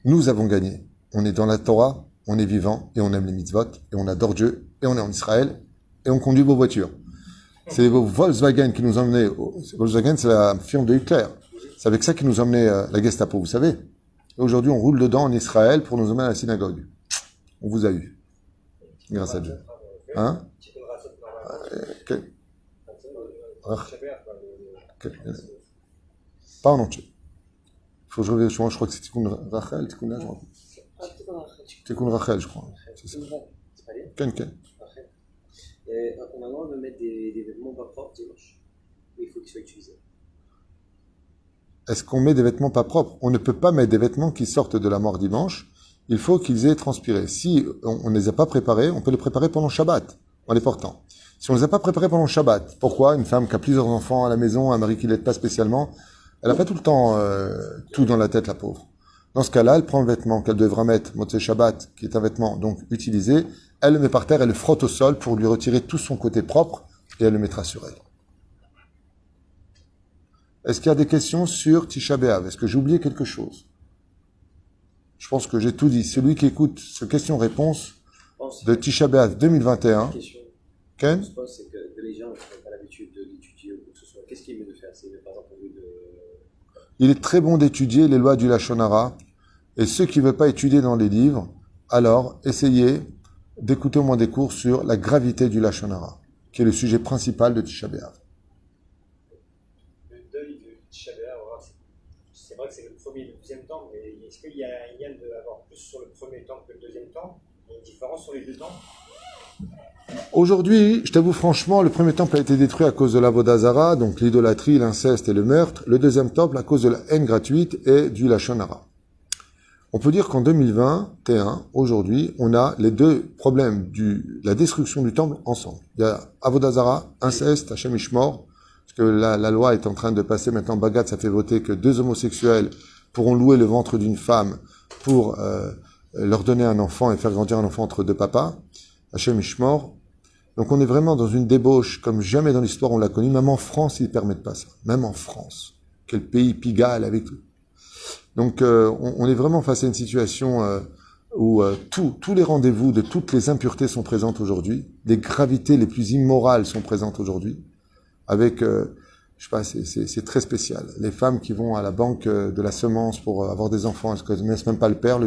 Nous avons gagné. On est dans la Torah, on est vivant et on aime les mitzvot et on adore Dieu et on est en Israël et on conduit vos voitures. C'est vos Volkswagen qui nous ont emmenés. Volkswagen, c'est la firme de Hitler. C'est avec ça qu'ils nous ont emmenés la Gestapo, vous savez. Et aujourd'hui, on roule dedans en Israël pour nous emmener à la synagogue. On vous a eu. Grâce à Dieu. Hein? Pas en entier. Faut que je revienne, je crois que c'est Tikkun Rachel, Tikkun Rachel. Tikkun Rachel, je crois. C'est ça. Ken. On a le droit de mettre des vêtements pas propres dimanche. Mais il faut qu'ils soient utilisés. Est-ce qu'on met des vêtements pas propres? On ne peut pas mettre des vêtements qui sortent de la mort dimanche. Il faut qu'ils aient transpiré. Si on ne les a pas préparés, on peut les préparer pendant Shabbat, en les portant. Si on ne les a pas préparés pendant Shabbat, pourquoi? Une femme qui a plusieurs enfants à la maison, un mari qui l'aide pas spécialement, elle n'a pas tout le temps tout dans la tête, la pauvre. Dans ce cas-là, elle prend le vêtement qu'elle devra mettre, Motzei Shabbat, qui est un vêtement donc utilisé, elle le met par terre, elle le frotte au sol pour lui retirer tout son côté propre, et elle le mettra sur elle. Est-ce qu'il y a des questions sur Tisha B'Av? Est-ce que j'ai oublié quelque chose? Je pense que j'ai tout dit. Celui qui écoute ce question-réponse de Tisha B'Av 2021, Ken? Je pense que les gens n'ont pas l'habitude d'étudier ou quoi que ce soit. Qu'est-ce qu'il est mieux de faire? C'est par exemple au lieu de... Il est très bon d'étudier les lois du Lashon Hara, et ceux qui ne veulent pas étudier dans les livres, alors essayez d'écouter au moins des cours sur la gravité du Lashon Hara, qui est le sujet principal de Tisha B'Av. Le deuil de Tisha B'Av, c'est vrai que c'est le premier et le deuxième temps, mais est-ce qu'il y a un lien d'avoir plus sur le premier temps que le deuxième temps? Il y a une différence sur les deux temps? Aujourd'hui, je t'avoue franchement, le premier temple a été détruit à cause de l'Avodah Zara, donc l'idolâtrie, l'inceste et le meurtre. Le deuxième temple à cause de la haine gratuite et du Lashon Hara. On peut dire qu'en 2021, aujourd'hui, on a les deux problèmes la destruction du temple ensemble. Il y a Avodah Zara, inceste, Hashem Ishmor, parce que la loi est en train de passer maintenant, Bagat, ça fait voter que 2 homosexuels pourront louer le ventre d'une femme pour leur donner un enfant et faire grandir un enfant entre 2 papas. Hashem Ishmor. Donc on est vraiment dans une débauche comme jamais dans l'histoire on l'a connu. Même en France, ils ne permettent pas ça. Même en France. Quel pays pigalle avec tout. Donc on est vraiment face à une situation où tous les rendez-vous de toutes les impuretés sont présentes aujourd'hui. Les gravités les plus immorales sont présentes aujourd'hui. Avec, je sais pas, c'est très spécial. Les femmes qui vont à la banque de la semence pour avoir des enfants, elles ne connaissent même pas le père.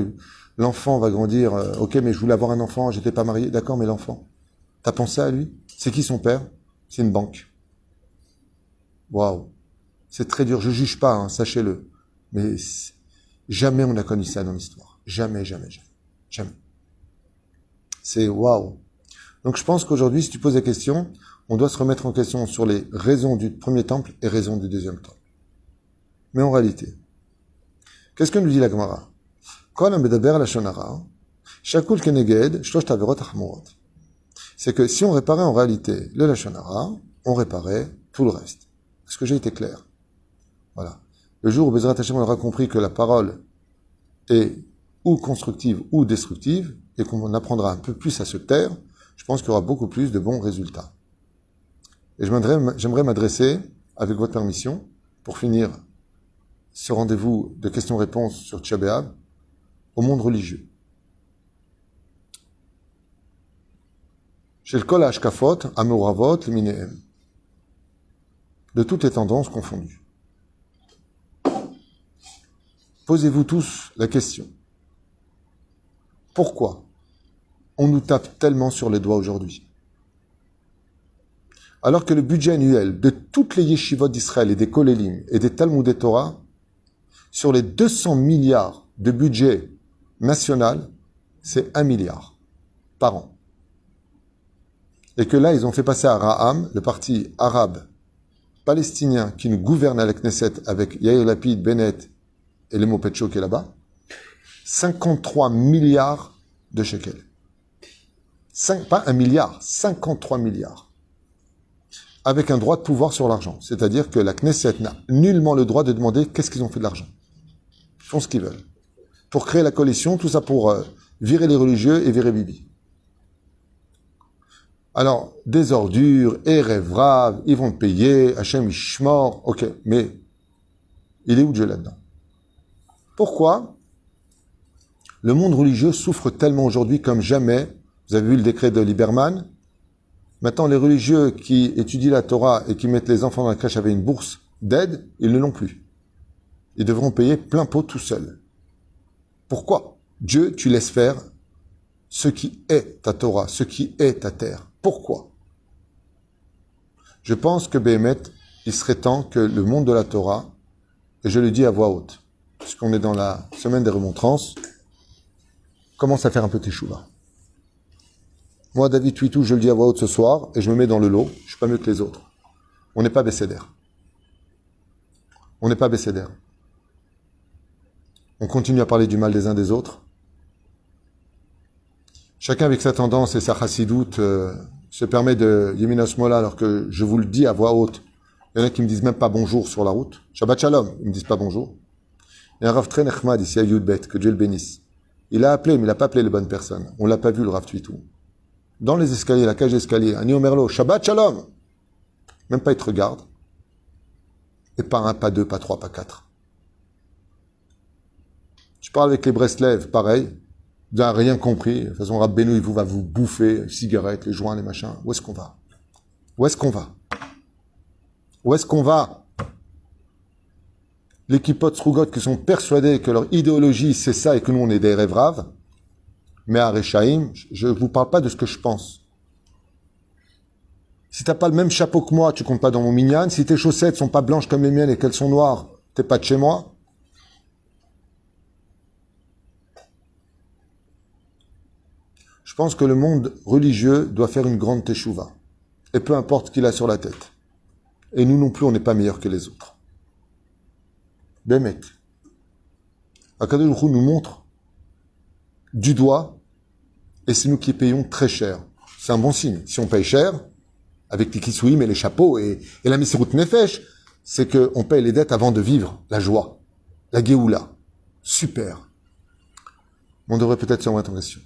L'enfant va grandir. Ok, mais je voulais avoir un enfant, j'étais pas marié. D'accord, mais l'enfant, t'as pensé à lui? C'est qui son père? C'est une banque. Waouh, c'est très dur. Je juge pas, hein, sachez-le. Mais jamais on a connu ça dans l'histoire. Jamais. C'est waouh. Donc je pense qu'aujourd'hui, si tu poses la question, on doit se remettre en question sur les raisons du premier temple et raisons du deuxième temple. Mais en réalité, qu'est-ce que nous dit la Gemara? C'est que si on réparait en réalité le Lashon Hara, on réparait tout le reste. Est-ce que j'ai été clair? Voilà. Le jour où Bezrat Hashem on aura compris que la parole est ou constructive ou destructive, et qu'on apprendra un peu plus à se taire, je pense qu'il y aura beaucoup plus de bons résultats. Et j'aimerais m'adresser, avec votre permission, pour finir ce rendez-vous de questions-réponses sur Tisha B'Av, au monde religieux. Chez le Kol HaAshkafot, Amoravot, Leminehem. De toutes les tendances confondues. Posez-vous tous la question. Pourquoi on nous tape tellement sur les doigts aujourd'hui? Alors que le budget annuel de toutes les yeshivot d'Israël et des Kolélim et des Talmud et Torah, sur les 200 milliards de budget national, c'est 1 milliard par an. Et que là, ils ont fait passer à Ra'am, le parti arabe palestinien qui nous gouverne à la Knesset avec Yair Lapid, Bennett et Lemo Petcho qui est là-bas, 53 milliards de shekels. Pas 1 milliard, 53 milliards. Avec un droit de pouvoir sur l'argent. C'est-à-dire que la Knesset n'a nullement le droit de demander qu'est-ce qu'ils ont fait de l'argent. Ils font ce qu'ils veulent. Pour créer la coalition, tout ça pour virer les religieux et virer Bibi. Alors, des ordures, et rêveraves, ils vont payer, Hachem Ishmor, ok, mais il est où Dieu là-dedans? Pourquoi le monde religieux souffre tellement aujourd'hui comme jamais? Vous avez vu le décret de Lieberman? Maintenant, les religieux qui étudient la Torah et qui mettent les enfants dans la crèche avec une bourse d'aide, ils ne l'ont plus. Ils devront payer plein pot tout seuls. Pourquoi? Dieu, tu laisses faire ce qui est ta Torah, ce qui est ta terre. Pourquoi? Je pense que Béhémet, il serait temps que le monde de la Torah, et je le dis à voix haute, puisqu'on est dans la semaine des remontrances, commence à faire un peu teshuva. Moi, David Tuitou, je le dis à voix haute ce soir, et je me mets dans le lot, je suis pas mieux que les autres. On n'est pas bécédère. On n'est pas bécédère. On continue à parler du mal des uns des autres. Chacun avec sa tendance et sa chassidoute se permet de Yemina Smola, alors que je vous le dis à voix haute. Il y en a qui me disent même pas bonjour sur la route. Shabbat Shalom, ils me disent pas bonjour. Il y a un Rav très nechmad ici à Yudbet, que Dieu le bénisse. Il a appelé, mais il n'a pas appelé les bonnes personnes. On l'a pas vu, le Rav Tuitou. Dans les escaliers, la cage d'escalier, Ani Omerlo, Shabbat Shalom. Même pas il te regarde. Et pas un, pas deux, pas trois, pas quatre. Tu parles avec les Breslev, pareil. Vous n'avez rien compris. De toute façon, Rab Benou, il va vous bouffer, les cigarettes, les joints, les machins. Où est-ce qu'on va? Où est-ce qu'on va? Où est-ce qu'on va? Les kippot Srugot qui sont persuadés que leur idéologie, c'est ça et que nous, on est des rêveraves. Mais à Rechaim, je ne vous parle pas de ce que je pense. Si tu n'as pas le même chapeau que moi, tu comptes pas dans mon minyan. Si tes chaussettes ne sont pas blanches comme les miennes et qu'elles sont noires, tu n'es pas de chez moi. Je pense que le monde religieux doit faire une grande teshuva. Et peu importe ce qu'il a sur la tête. Et nous non plus, on n'est pas meilleurs que les autres. Bémet. Akadosh Baruch Hu nous montre du doigt, et c'est nous qui payons très cher. C'est un bon signe. Si on paye cher, avec les kissouim et les chapeaux et la Messirut Nefesh, c'est qu'on paye les dettes avant de vivre la joie, la Géoula. Super. On devrait peut-être se remettre en question.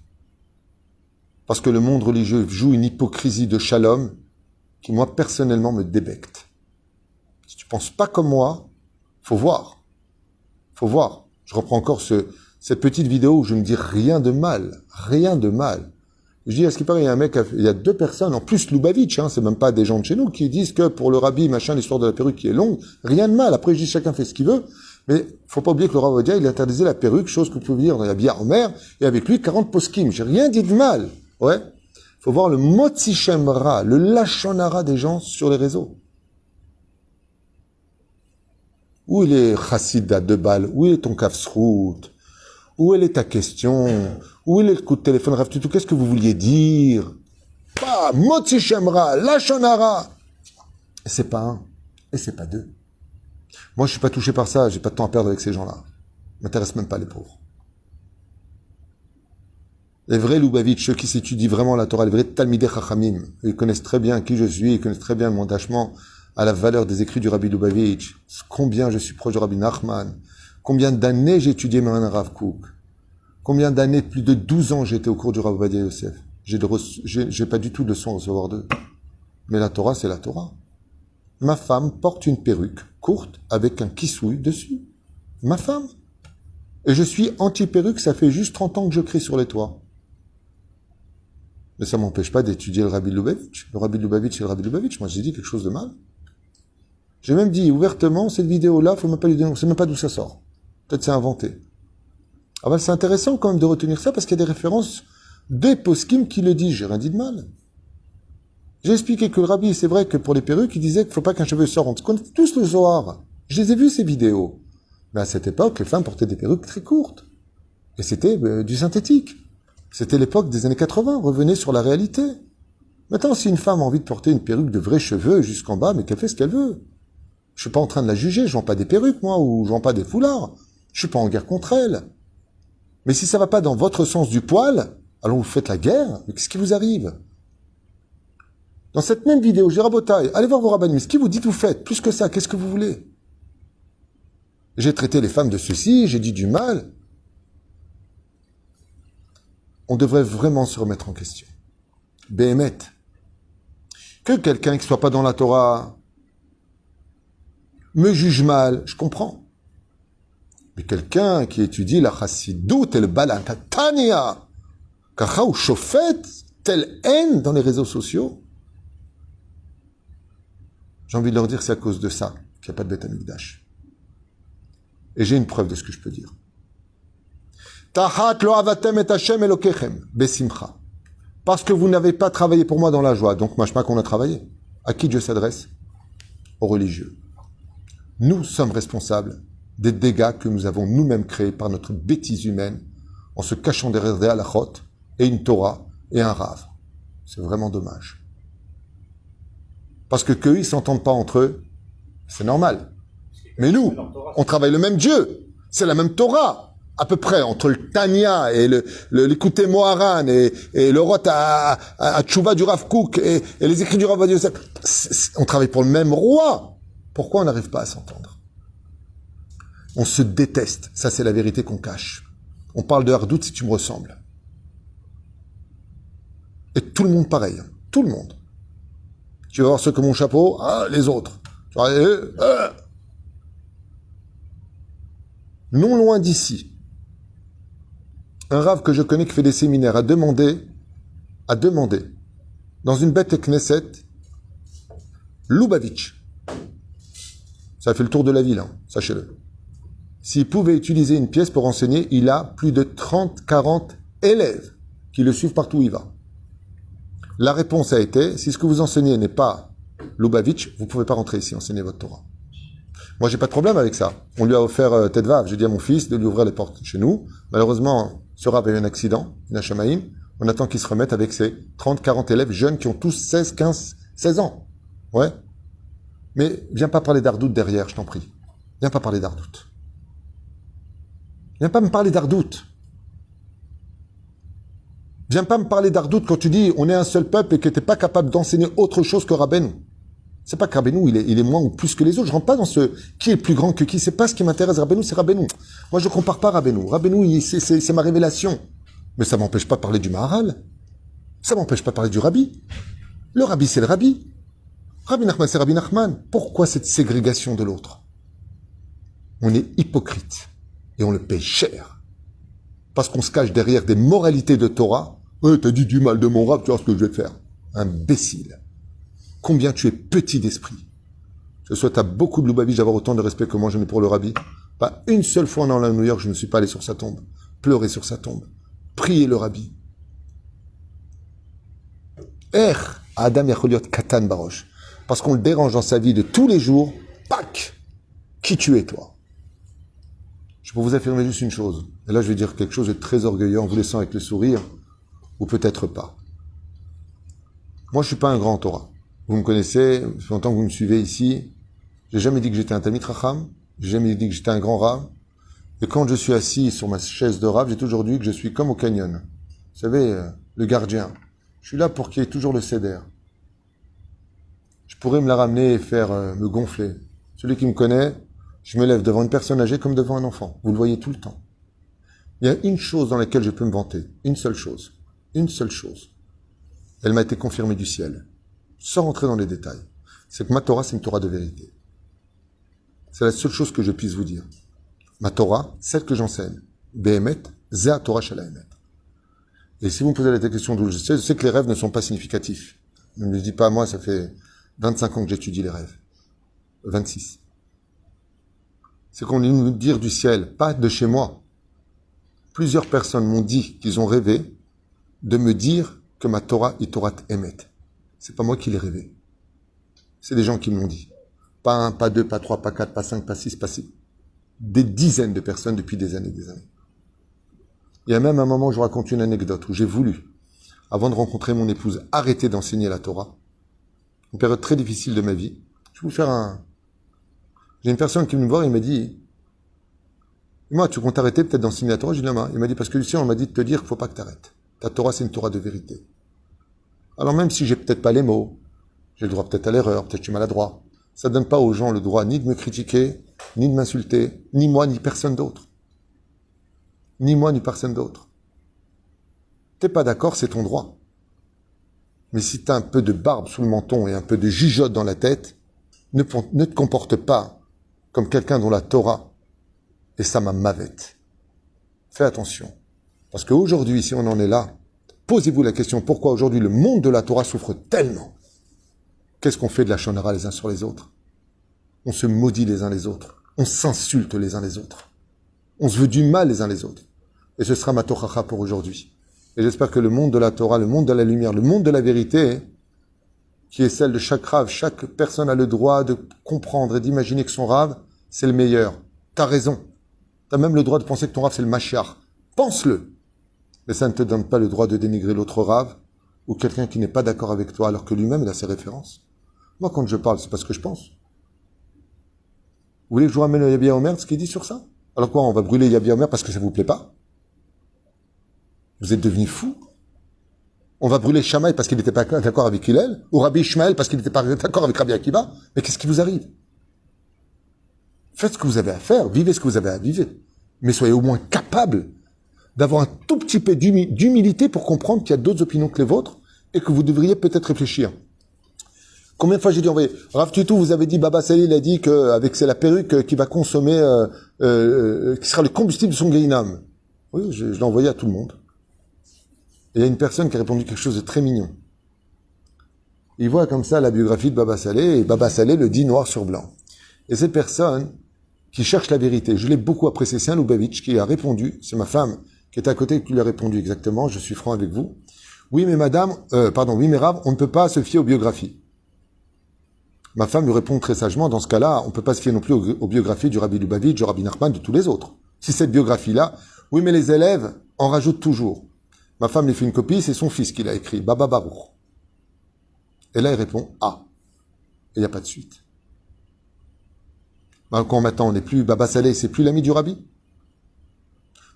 Parce que le monde religieux joue une hypocrisie de shalom qui, moi, personnellement, me débecte. Si tu penses pas comme moi, faut voir. Faut voir. Je reprends encore cette petite vidéo où je ne dis rien de mal. Rien de mal. Je dis, à ce qui paraît, il y a un mec, il y a 2 personnes, en plus Lubavitch, c'est même pas des gens de chez nous, qui disent que pour le rabbi, machin, l'histoire de la perruque qui est longue, rien de mal. Après, je dis, chacun fait ce qu'il veut. Mais faut pas oublier que le Rav Ovadia, il interdisait la perruque, chose que vous pouvez dire dans la Bia Omer, et avec lui, 40 poskim. J'ai rien dit de mal. Ouais. Faut voir le motzi shem ra, le lachonara des gens sur les réseaux. Où il est chassid à 2 balles? Où est ton kafsrout? Où est ta question? Où est le coup de téléphone? Rav Tuitou, qu'est-ce que vous vouliez dire? Pas motzi shem ra, lachonara. Et c'est pas un. Et c'est pas 2. Moi, je suis pas touché par ça. J'ai pas de temps à perdre avec ces gens-là. M'intéresse même pas les pauvres. Les vrais Lubavitch, ceux qui s'étudient vraiment la Torah, les vrais Talmidei Chachamim, ils connaissent très bien qui je suis, ils connaissent très bien mon attachement à la valeur des écrits du Rabbi Lubavitch, combien je suis proche du Rabbi Nachman, combien d'années j'ai étudié Maran Rav Kook, combien d'années, plus de 12 ans j'étais au cours du Rav Ovadia Yosef. j'ai pas du tout de leçon à recevoir d'eux. Mais la Torah, c'est la Torah. Ma femme porte une perruque courte avec un kissouille dessus. Ma femme. Et je suis anti-perruque, ça fait juste 30 ans que je crie sur les toits. Mais ça m'empêche pas d'étudier le Rabbi Lubavitch. Le Rabbi Lubavitch, c'est le Rabbi Lubavitch. Moi, j'ai dit quelque chose de mal. J'ai même dit ouvertement, cette vidéo-là, faut même pas lui dire, on sait même pas d'où ça sort. Peut-être c'est inventé. Ah ben, c'est intéressant quand même de retenir ça parce qu'il y a des références des poskim qui le disent. J'ai rien dit de mal. J'ai expliqué que le Rabbi, c'est vrai que pour les perruques, il disait qu'il faut pas qu'un cheveu sorte. On connaît tous le Zohar. Je les ai vus, ces vidéos. Mais à cette époque, les femmes portaient des perruques très courtes. Et c'était du synthétique. C'était l'époque des années 80. Revenez sur la réalité. Maintenant, si une femme a envie de porter une perruque de vrais cheveux jusqu'en bas, mais qu'elle fait ce qu'elle veut. Je suis pas en train de la juger. Je vends pas des perruques, moi, ou je vends pas des foulards. Je suis pas en guerre contre elle. Mais si ça va pas dans votre sens du poil, alors vous faites la guerre. Mais qu'est-ce qui vous arrive? Dans cette même vidéo, j'ai rabotaille. Allez voir vos rabbinim. Ce qui vous dites, vous faites. Plus que ça, qu'est-ce que vous voulez? J'ai traité les femmes de ceci, j'ai dit du mal. On devrait vraiment se remettre en question. Béhémet. Que quelqu'un qui soit pas dans la Torah me juge mal, je comprends. Mais quelqu'un qui étudie la chassidout et le balantatania, kacha ou chauffet, telle haine dans les réseaux sociaux, j'ai envie de leur dire que c'est à cause de ça qu'il n'y a pas de Beth Amikdash. Et j'ai une preuve de ce que je peux dire. Tahat lo avatem et Hashem elokechem besimcha. Parce que vous n'avez pas travaillé pour moi dans la joie. Donc, machma qu'on a travaillé. À qui Dieu s'adresse? Aux religieux. Nous sommes responsables des dégâts que nous avons nous-mêmes créés par notre bêtise humaine en se cachant derrière des halachot et une Torah et un Rav. C'est vraiment dommage. Parce que qu'eux, ils s'entendent pas entre eux, c'est normal. Mais nous, on travaille le même Dieu. C'est la même Torah, à peu près, entre le Tanya et l'écouté Moharan et le Rot à Tchouva du Rav Kook et les écrits du Rav Ovadia Yosef. On travaille pour le même roi. Pourquoi on n'arrive pas à s'entendre? On se déteste. Ça, c'est la vérité qu'on cache. On parle de Hardout si tu me ressembles. Et tout le monde pareil. Tout le monde. Tu vas voir ceux comme mon chapeau, ah, les autres. Non loin d'ici, un rave que je connais qui fait des séminaires a demandé, dans une bête Knesset, Lubavitch. Ça fait le tour de la ville, hein, sachez-le. S'il pouvait utiliser une pièce pour enseigner, il a plus de 30-40 élèves qui le suivent partout où il va. La réponse a été, si ce que vous enseignez n'est pas Lubavitch, vous ne pouvez pas rentrer ici enseigner votre Torah. Moi, j'ai pas de problème avec ça. On lui a offert Tedvav. J'ai dit à mon fils de lui ouvrir les portes chez nous. Malheureusement, ce rave a eu un accident, une Hachamaïm. On attend qu'il se remette avec ses 30-40 élèves jeunes qui ont tous 16, 15, 16 ans. Ouais. Mais viens pas parler d'Ardout derrière, je t'en prie. Viens pas parler d'Ardout. Viens pas me parler d'Ardout. Viens pas me parler d'Ardout quand tu dis on est un seul peuple et que t'es pas capable d'enseigner autre chose que Rabbeinu. C'est pas que Rabbeinu, il est moins ou plus que les autres. Je rentre pas dans ce qui est plus grand que qui. C'est pas ce qui m'intéresse. Rabbeinu, c'est Rabbeinu. Moi, je compare pas Rabbeinu. Rabbeinu, c'est ma révélation. Mais ça m'empêche pas de parler du Maharal. Ça m'empêche pas de parler du Rabbi. Le Rabbi, c'est le Rabbi. Rabbi Nachman, c'est Rabbi Nachman. Pourquoi cette ségrégation de l'autre? On est hypocrite. Et on le paye cher. Parce qu'on se cache derrière des moralités de Torah. T'as dit du mal de mon rab, tu vois ce que je vais te faire. Imbécile. Combien tu es petit d'esprit. Je souhaite à beaucoup de Lubavitch d'avoir autant de respect que moi j'en ai pour le Rabbi. Pas une seule fois dans la New York, je ne suis pas allé sur sa tombe, pleurer sur sa tombe, prier le Rabbi. Adam Yacholiot Katan Barosh. Parce qu'on le dérange dans sa vie de tous les jours. Pac! Qui tu es, toi? Je peux vous affirmer juste une chose. Et là, je vais dire quelque chose de très orgueilleux en vous laissant avec le sourire, ou peut-être pas. Moi, je suis pas un grand Torah. Vous me connaissez, ça fait longtemps que vous me suivez ici. J'ai jamais dit que j'étais un Talmid Chacham. J'ai jamais dit que j'étais un grand Rav. Et quand je suis assis sur ma chaise de Rav, j'ai toujours dit que je suis comme au canyon. Vous savez, le gardien. Je suis là pour qu'il y ait toujours le céder. Je pourrais me la ramener et faire me gonfler. Celui qui me connaît, je me lève devant une personne âgée comme devant un enfant. Vous le voyez tout le temps. Il y a une chose dans laquelle je peux me vanter. Une seule chose. Une seule chose. elle m'a été confirmée du ciel, sans rentrer dans les détails. C'est que ma Torah, c'est une Torah de vérité. C'est la seule chose que je puisse vous dire. Ma Torah, celle que j'enseigne, Behemet, Zeh Torah Shel Haemet. Et si vous me posez la question d'où je sais que les rêves ne sont pas significatifs. Ne me le dis pas à moi, ça fait 25 ans que j'étudie les rêves. 26. C'est qu'on vient nous dire du ciel, pas de chez moi. Plusieurs personnes m'ont dit qu'ils ont rêvé de me dire que ma Torah est Torah Emet. C'est pas moi qui l'ai rêvé. C'est des gens qui me l'ont dit. Pas un, pas deux, pas trois, pas quatre, pas cinq, pas six, pas six. Des dizaines de personnes depuis des années et des années. Il y a même un moment où je vous raconte une anecdote où j'ai voulu, avant de rencontrer mon épouse, arrêter d'enseigner la Torah. Une période très difficile de ma vie. Je vais vous faire un... J'ai une personne qui vient me voir et il m'a dit, moi, tu comptes arrêter peut-être d'enseigner la Torah? J'ai dit, non, il m'a dit, parce que Lucien, on m'a dit de te dire qu'il ne faut pas que tu arrêtes. Ta Torah, c'est une Torah de vérité. Alors même si j'ai peut-être pas les mots, j'ai le droit peut-être à l'erreur, peut-être je suis maladroit, ça ne donne pas aux gens le droit ni de me critiquer, ni de m'insulter, ni moi, ni personne d'autre. Ni moi, ni personne d'autre. T'es pas d'accord, c'est ton droit. Mais si t'as un peu de barbe sous le menton et un peu de gigotte dans la tête, ne te comporte pas comme quelqu'un dont la Torah est sa mavette. Fais attention. Parce qu'aujourd'hui, si on en est là, posez-vous la question, pourquoi aujourd'hui le monde de la Torah souffre tellement? Qu'est-ce qu'on fait de la shonara les uns sur les autres? On se maudit les uns les autres. On s'insulte les uns les autres. On se veut du mal les uns les autres. Et ce sera ma tochacha pour aujourd'hui. Et j'espère que le monde de la Torah, le monde de la lumière, le monde de la vérité, qui est celle de chaque rave, chaque personne a le droit de comprendre et d'imaginer que son rave, c'est le meilleur. T'as raison. T'as même le droit de penser que ton rave, c'est le Mashiach. Pense-le. Mais ça ne te donne pas le droit de dénigrer l'autre rave ou quelqu'un qui n'est pas d'accord avec toi alors que lui-même, il a ses références. Moi, quand je parle, c'est pas ce que je pense. Vous voulez que je vous ramène le Yabia Omer, ce qu'il dit sur ça? Alors quoi, on va brûler Yabia Omer parce que ça vous plaît pas? Vous êtes devenus fous? On va brûler Shammai parce qu'il n'était pas d'accord avec Hillel? Ou Rabbi Ishmael parce qu'il n'était pas d'accord avec Rabbi Akiva? Mais qu'est-ce qui vous arrive? Faites ce que vous avez à faire, vivez ce que vous avez à vivre. Mais soyez au moins capable d'avoir un tout petit peu d'humilité pour comprendre qu'il y a d'autres opinions que les vôtres et que vous devriez peut-être réfléchir. Combien de fois j'ai dit envoyer Rav Tutu, vous avez dit, Baba Salih, il a dit qu'avec c'est la perruque qui va consommer, qui sera le combustible de son Gainam. Oui, je l'ai envoyé à tout le monde. Et il y a une personne qui a répondu quelque chose de très mignon. Il voit comme ça la biographie de Baba Salih, et Baba Salih le dit noir sur blanc. Et cette personne qui cherche la vérité, je l'ai beaucoup apprécié, c'est un Lubavitch qui a répondu, c'est ma femme qui était à côté qui lui a répondu exactement, je suis franc avec vous. Oui mais madame, oui mais Rav, on ne peut pas se fier aux biographies. Ma femme lui répond très sagement, dans ce cas-là, on ne peut pas se fier non plus aux biographies du Rabbi Lubavitch, du Rabbi Nachman, de tous les autres. Si cette biographie-là, oui mais les élèves en rajoutent toujours. Ma femme lui fait une copie, c'est son fils qui l'a écrit, Baba Baruch. Et là il répond, ah. Et il n'y a pas de suite. Ben, quand maintenant on n'est plus Baba Saleh, c'est plus l'ami du Rabbi.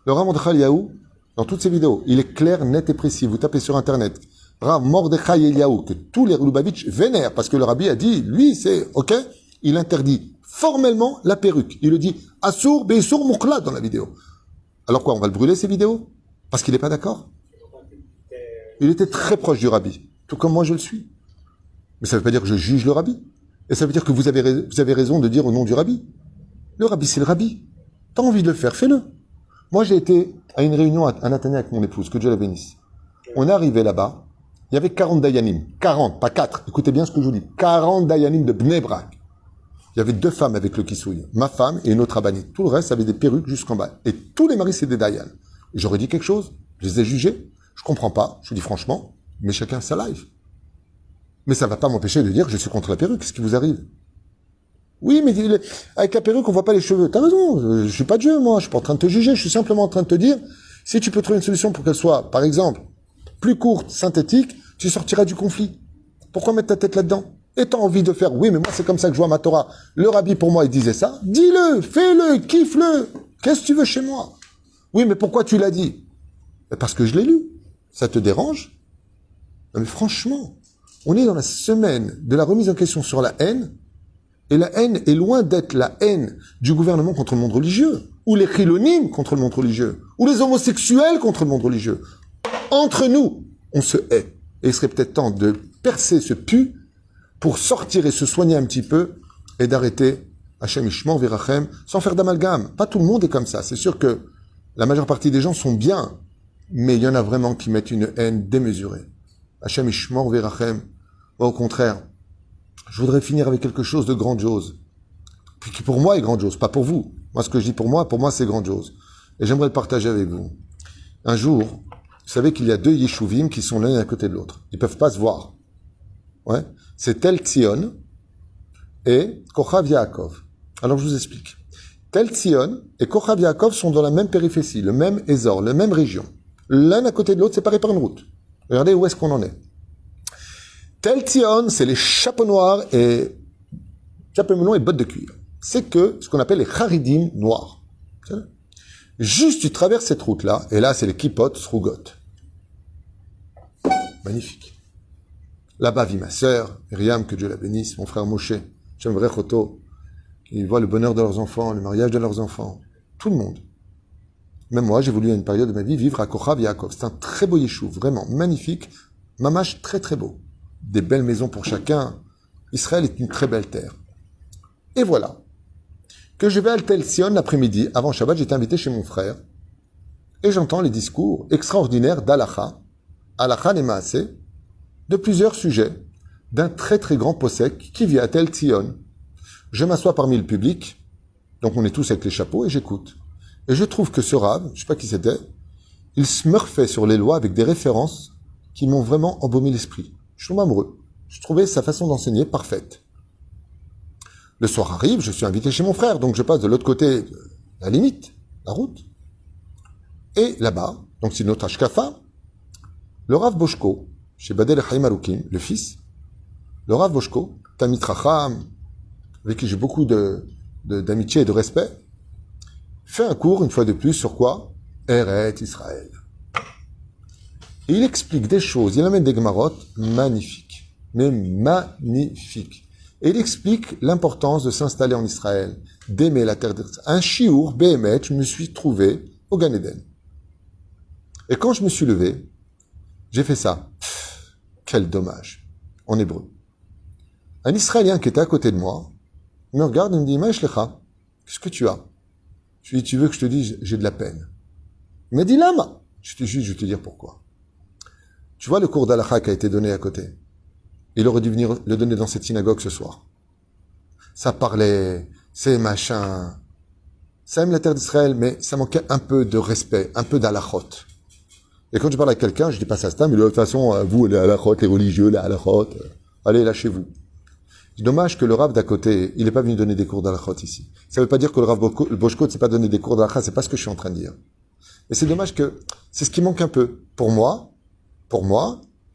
Le Rav Mordechai Eliyahu, dans toutes ses vidéos, il est clair, net et précis. Vous tapez sur Internet, Rav Mordechai Eliyahu, que tous les Lubavitch vénèrent, parce que le Rabbi a dit, lui, c'est, ok, il interdit formellement la perruque. Il le dit, Assour, Beissour, Moukla, dans la vidéo. Alors quoi, on va le brûler, ces vidéos? Parce qu'il n'est pas d'accord? Il était très proche du Rabbi, tout comme moi je le suis. Mais ça ne veut pas dire que je juge le Rabbi. Et ça veut dire que vous avez raison de dire au nom du Rabbi. Le Rabbi, c'est le Rabbi. T'as envie de le faire, fais-le. Moi, j'ai été à une réunion à Nathalie avec mon épouse, que Dieu la bénisse. On est arrivé là-bas, il y avait 40 Dayanim. 40, pas 4. Écoutez bien ce que je vous dis. 40 Dayanim de Bnei Brak. Il y avait 2 femmes avec le Kisouille. Ma femme et une autre rabbinite. Tout le reste avait des perruques jusqu'en bas. Et tous les maris, c'est des Dayan. J'aurais dit quelque chose. Je les ai jugés. Je comprends pas. Je vous dis franchement. Mais chacun sa life. Mais ça va pas m'empêcher de dire que je suis contre la perruque. Qu'est-ce qui vous arrive? Oui, mais avec la perruque, on voit pas les cheveux. T'as raison. Je suis pas Dieu, moi. Je suis pas en train de te juger. Je suis simplement en train de te dire, si tu peux trouver une solution pour qu'elle soit, par exemple, plus courte, synthétique, tu sortiras du conflit. Pourquoi mettre ta tête là-dedans? Et t'as envie de faire, oui, mais moi, c'est comme ça que je vois ma Torah. Le Rabbi, pour moi, il disait ça. Dis-le, fais-le, kiffe-le. Qu'est-ce que tu veux chez moi? Oui, mais pourquoi tu l'as dit? Parce que je l'ai lu. Ça te dérange? Non, mais franchement, on est dans la semaine de la remise en question sur la haine, et la haine est loin d'être la haine du gouvernement contre le monde religieux, ou les chilonimes contre le monde religieux, ou les homosexuels contre le monde religieux. Entre nous, on se hait. Et il serait peut-être temps de percer ce pu pour sortir et se soigner un petit peu et d'arrêter Hachem Ishmor Virachem sans faire d'amalgame. Pas tout le monde est comme ça. C'est sûr que la majeure partie des gens sont bien, mais il y en a vraiment qui mettent une haine démesurée. Hachem Ishmor Virachem. Moi, au contraire, je voudrais finir avec quelque chose de grandiose. Qui pour moi est grandiose, pas pour vous. Moi, ce que je dis pour moi c'est grandiose. Et j'aimerais le partager avec vous. Un jour, vous savez qu'il y a deux Yeshuvim qui sont l'un à côté de l'autre. Ils peuvent pas se voir. Ouais. C'est Tel Tzion et Kochav Yaakov. Alors, je vous explique. Tel Tzion et Kochav Yaakov sont dans la même périphérie, le même Ézor, la même région. L'un à côté de l'autre, séparés par une route. Regardez où est-ce qu'on en est. Tel Tzion, c'est les chapeaux noirs et chapeaux melons et bottes de cuir. C'est que ce qu'on appelle les charidim noirs. Juste, tu traverses cette route-là, et là, c'est les kippot, srugot. Magnifique. Là-bas vit ma sœur, Myriam, que Dieu la bénisse, mon frère Moshe, j'aimerais Choto, qui voit le bonheur de leurs enfants, le mariage de leurs enfants. Tout le monde. Même moi, j'ai voulu à une période de ma vie vivre à Kochav Yaakov. C'est un très beau yeshuv, vraiment magnifique. Mamash, très très beau. Des belles maisons pour chacun. Israël est une très belle terre. Et voilà. Que je vais à Tel Sion l'après-midi, avant Shabbat, j'étais invité chez mon frère, et j'entends les discours extraordinaires d'Alacha, Alacha les Maaseh, de plusieurs sujets, d'un très très grand possèque qui vit à Tel Sion. Je m'assois parmi le public, donc on est tous avec les chapeaux, et j'écoute. Et je trouve que ce rave, je sais pas qui c'était, il se smurfait sur les lois avec des références qui m'ont vraiment embaumé l'esprit. Je suis amoureux. Je trouvais sa façon d'enseigner parfaite. Le soir arrive, je suis invité chez mon frère, donc je passe de l'autre côté de la limite, la route. Et là-bas, donc c'est notre Ashkafa, le Rav Boshko, chez Badel Chaim Arukim, le fils, le Rav Boshko, Tamit Racham, avec qui j'ai beaucoup d'amitié et de respect, fait un cours, une fois de plus, sur quoi? Eret Israël. Et il explique des choses, il amène des Gemarot magnifiques, mais magnifiques. Et il explique l'importance de s'installer en Israël, d'aimer la terre d'Israël. Un chiour, Béhémet, je me suis trouvé au Gan Eden. Et quand je me suis levé, j'ai fait ça. Quel dommage. En hébreu. Un Israélien qui était à côté de moi me regarde et me dit, Maïshlecha, qu'est-ce que tu as? Je lui dis, tu veux que je te dise, j'ai de la peine. Il m'a dit, Lama. Je vais te dire pourquoi. Tu vois le cours d'Alacha qui a été donné à côté? Il aurait dû venir le donner dans cette synagogue ce soir. Ça parlait, c'est machin. Ça aime la terre d'Israël, mais ça manquait un peu de respect, un peu d'alachot. Et quand je parle à quelqu'un, je dis pas ça, mais de toute façon, vous, les alachot, les religieux, les alachot, allez, lâchez-vous. C'est dommage que le Rav d'à côté, il n'est pas venu donner des cours d'alachot ici. Ça veut pas dire que le Rav Boshko ne s'est pas donné des cours d'alachot, c'est pas ce que je suis en train de dire. Mais c'est dommage que c'est ce qui manque un peu. Pour moi,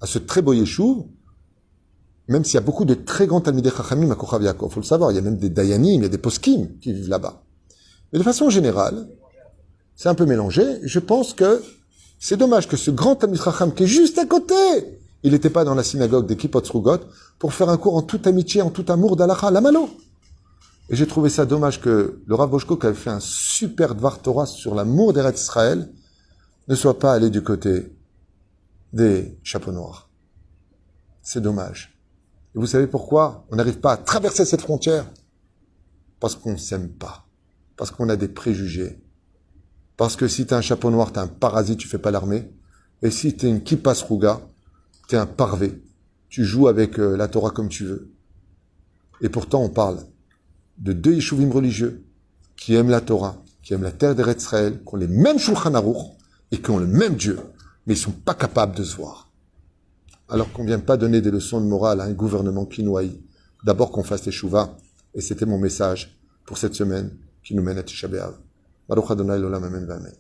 à ce très beau yeshuv, même s'il y a beaucoup de très grands Talmidei Chachamim à Kochav Yaakov, faut le savoir, il y a même des Dayanim, il y a des Poskim qui vivent là-bas. Mais de façon générale, c'est un peu mélangé. Je pense que c'est dommage que ce grand Talmid Chacham qui est juste à côté, il n'était pas dans la synagogue des Kippot Srugot pour faire un cours en toute amitié, en tout amour d'Alacha, la Malo. Et j'ai trouvé ça dommage que le Rav Boshko, qui avait fait un super Dvar Torah sur l'amour d'Eretz Israël, ne soit pas allé du côté des chapeaux noirs. C'est dommage. Et vous savez pourquoi on n'arrive pas à traverser cette frontière? Parce qu'on ne s'aime pas. Parce qu'on a des préjugés. Parce que si t'es un chapeau noir, t'es un parasite, tu fais pas l'armée. Et si t'es une kippa sruga, t'es un parvé. Tu joues avec la Torah comme tu veux. Et pourtant, on parle de deux yeshuvim religieux qui aiment la Torah, qui aiment la terre d'Eretz Israël, qui ont les mêmes Shulchan Aruch et qui ont le même Dieu. Mais ils sont pas capables de se voir. Alors qu'on ne vient pas donner des leçons de morale à un gouvernement qui nous haït. D'abord qu'on fasse teshuva. Et c'était mon message pour cette semaine qui nous mène à Tisha B'Av. Baruch Adonai l'olam, amen, amen.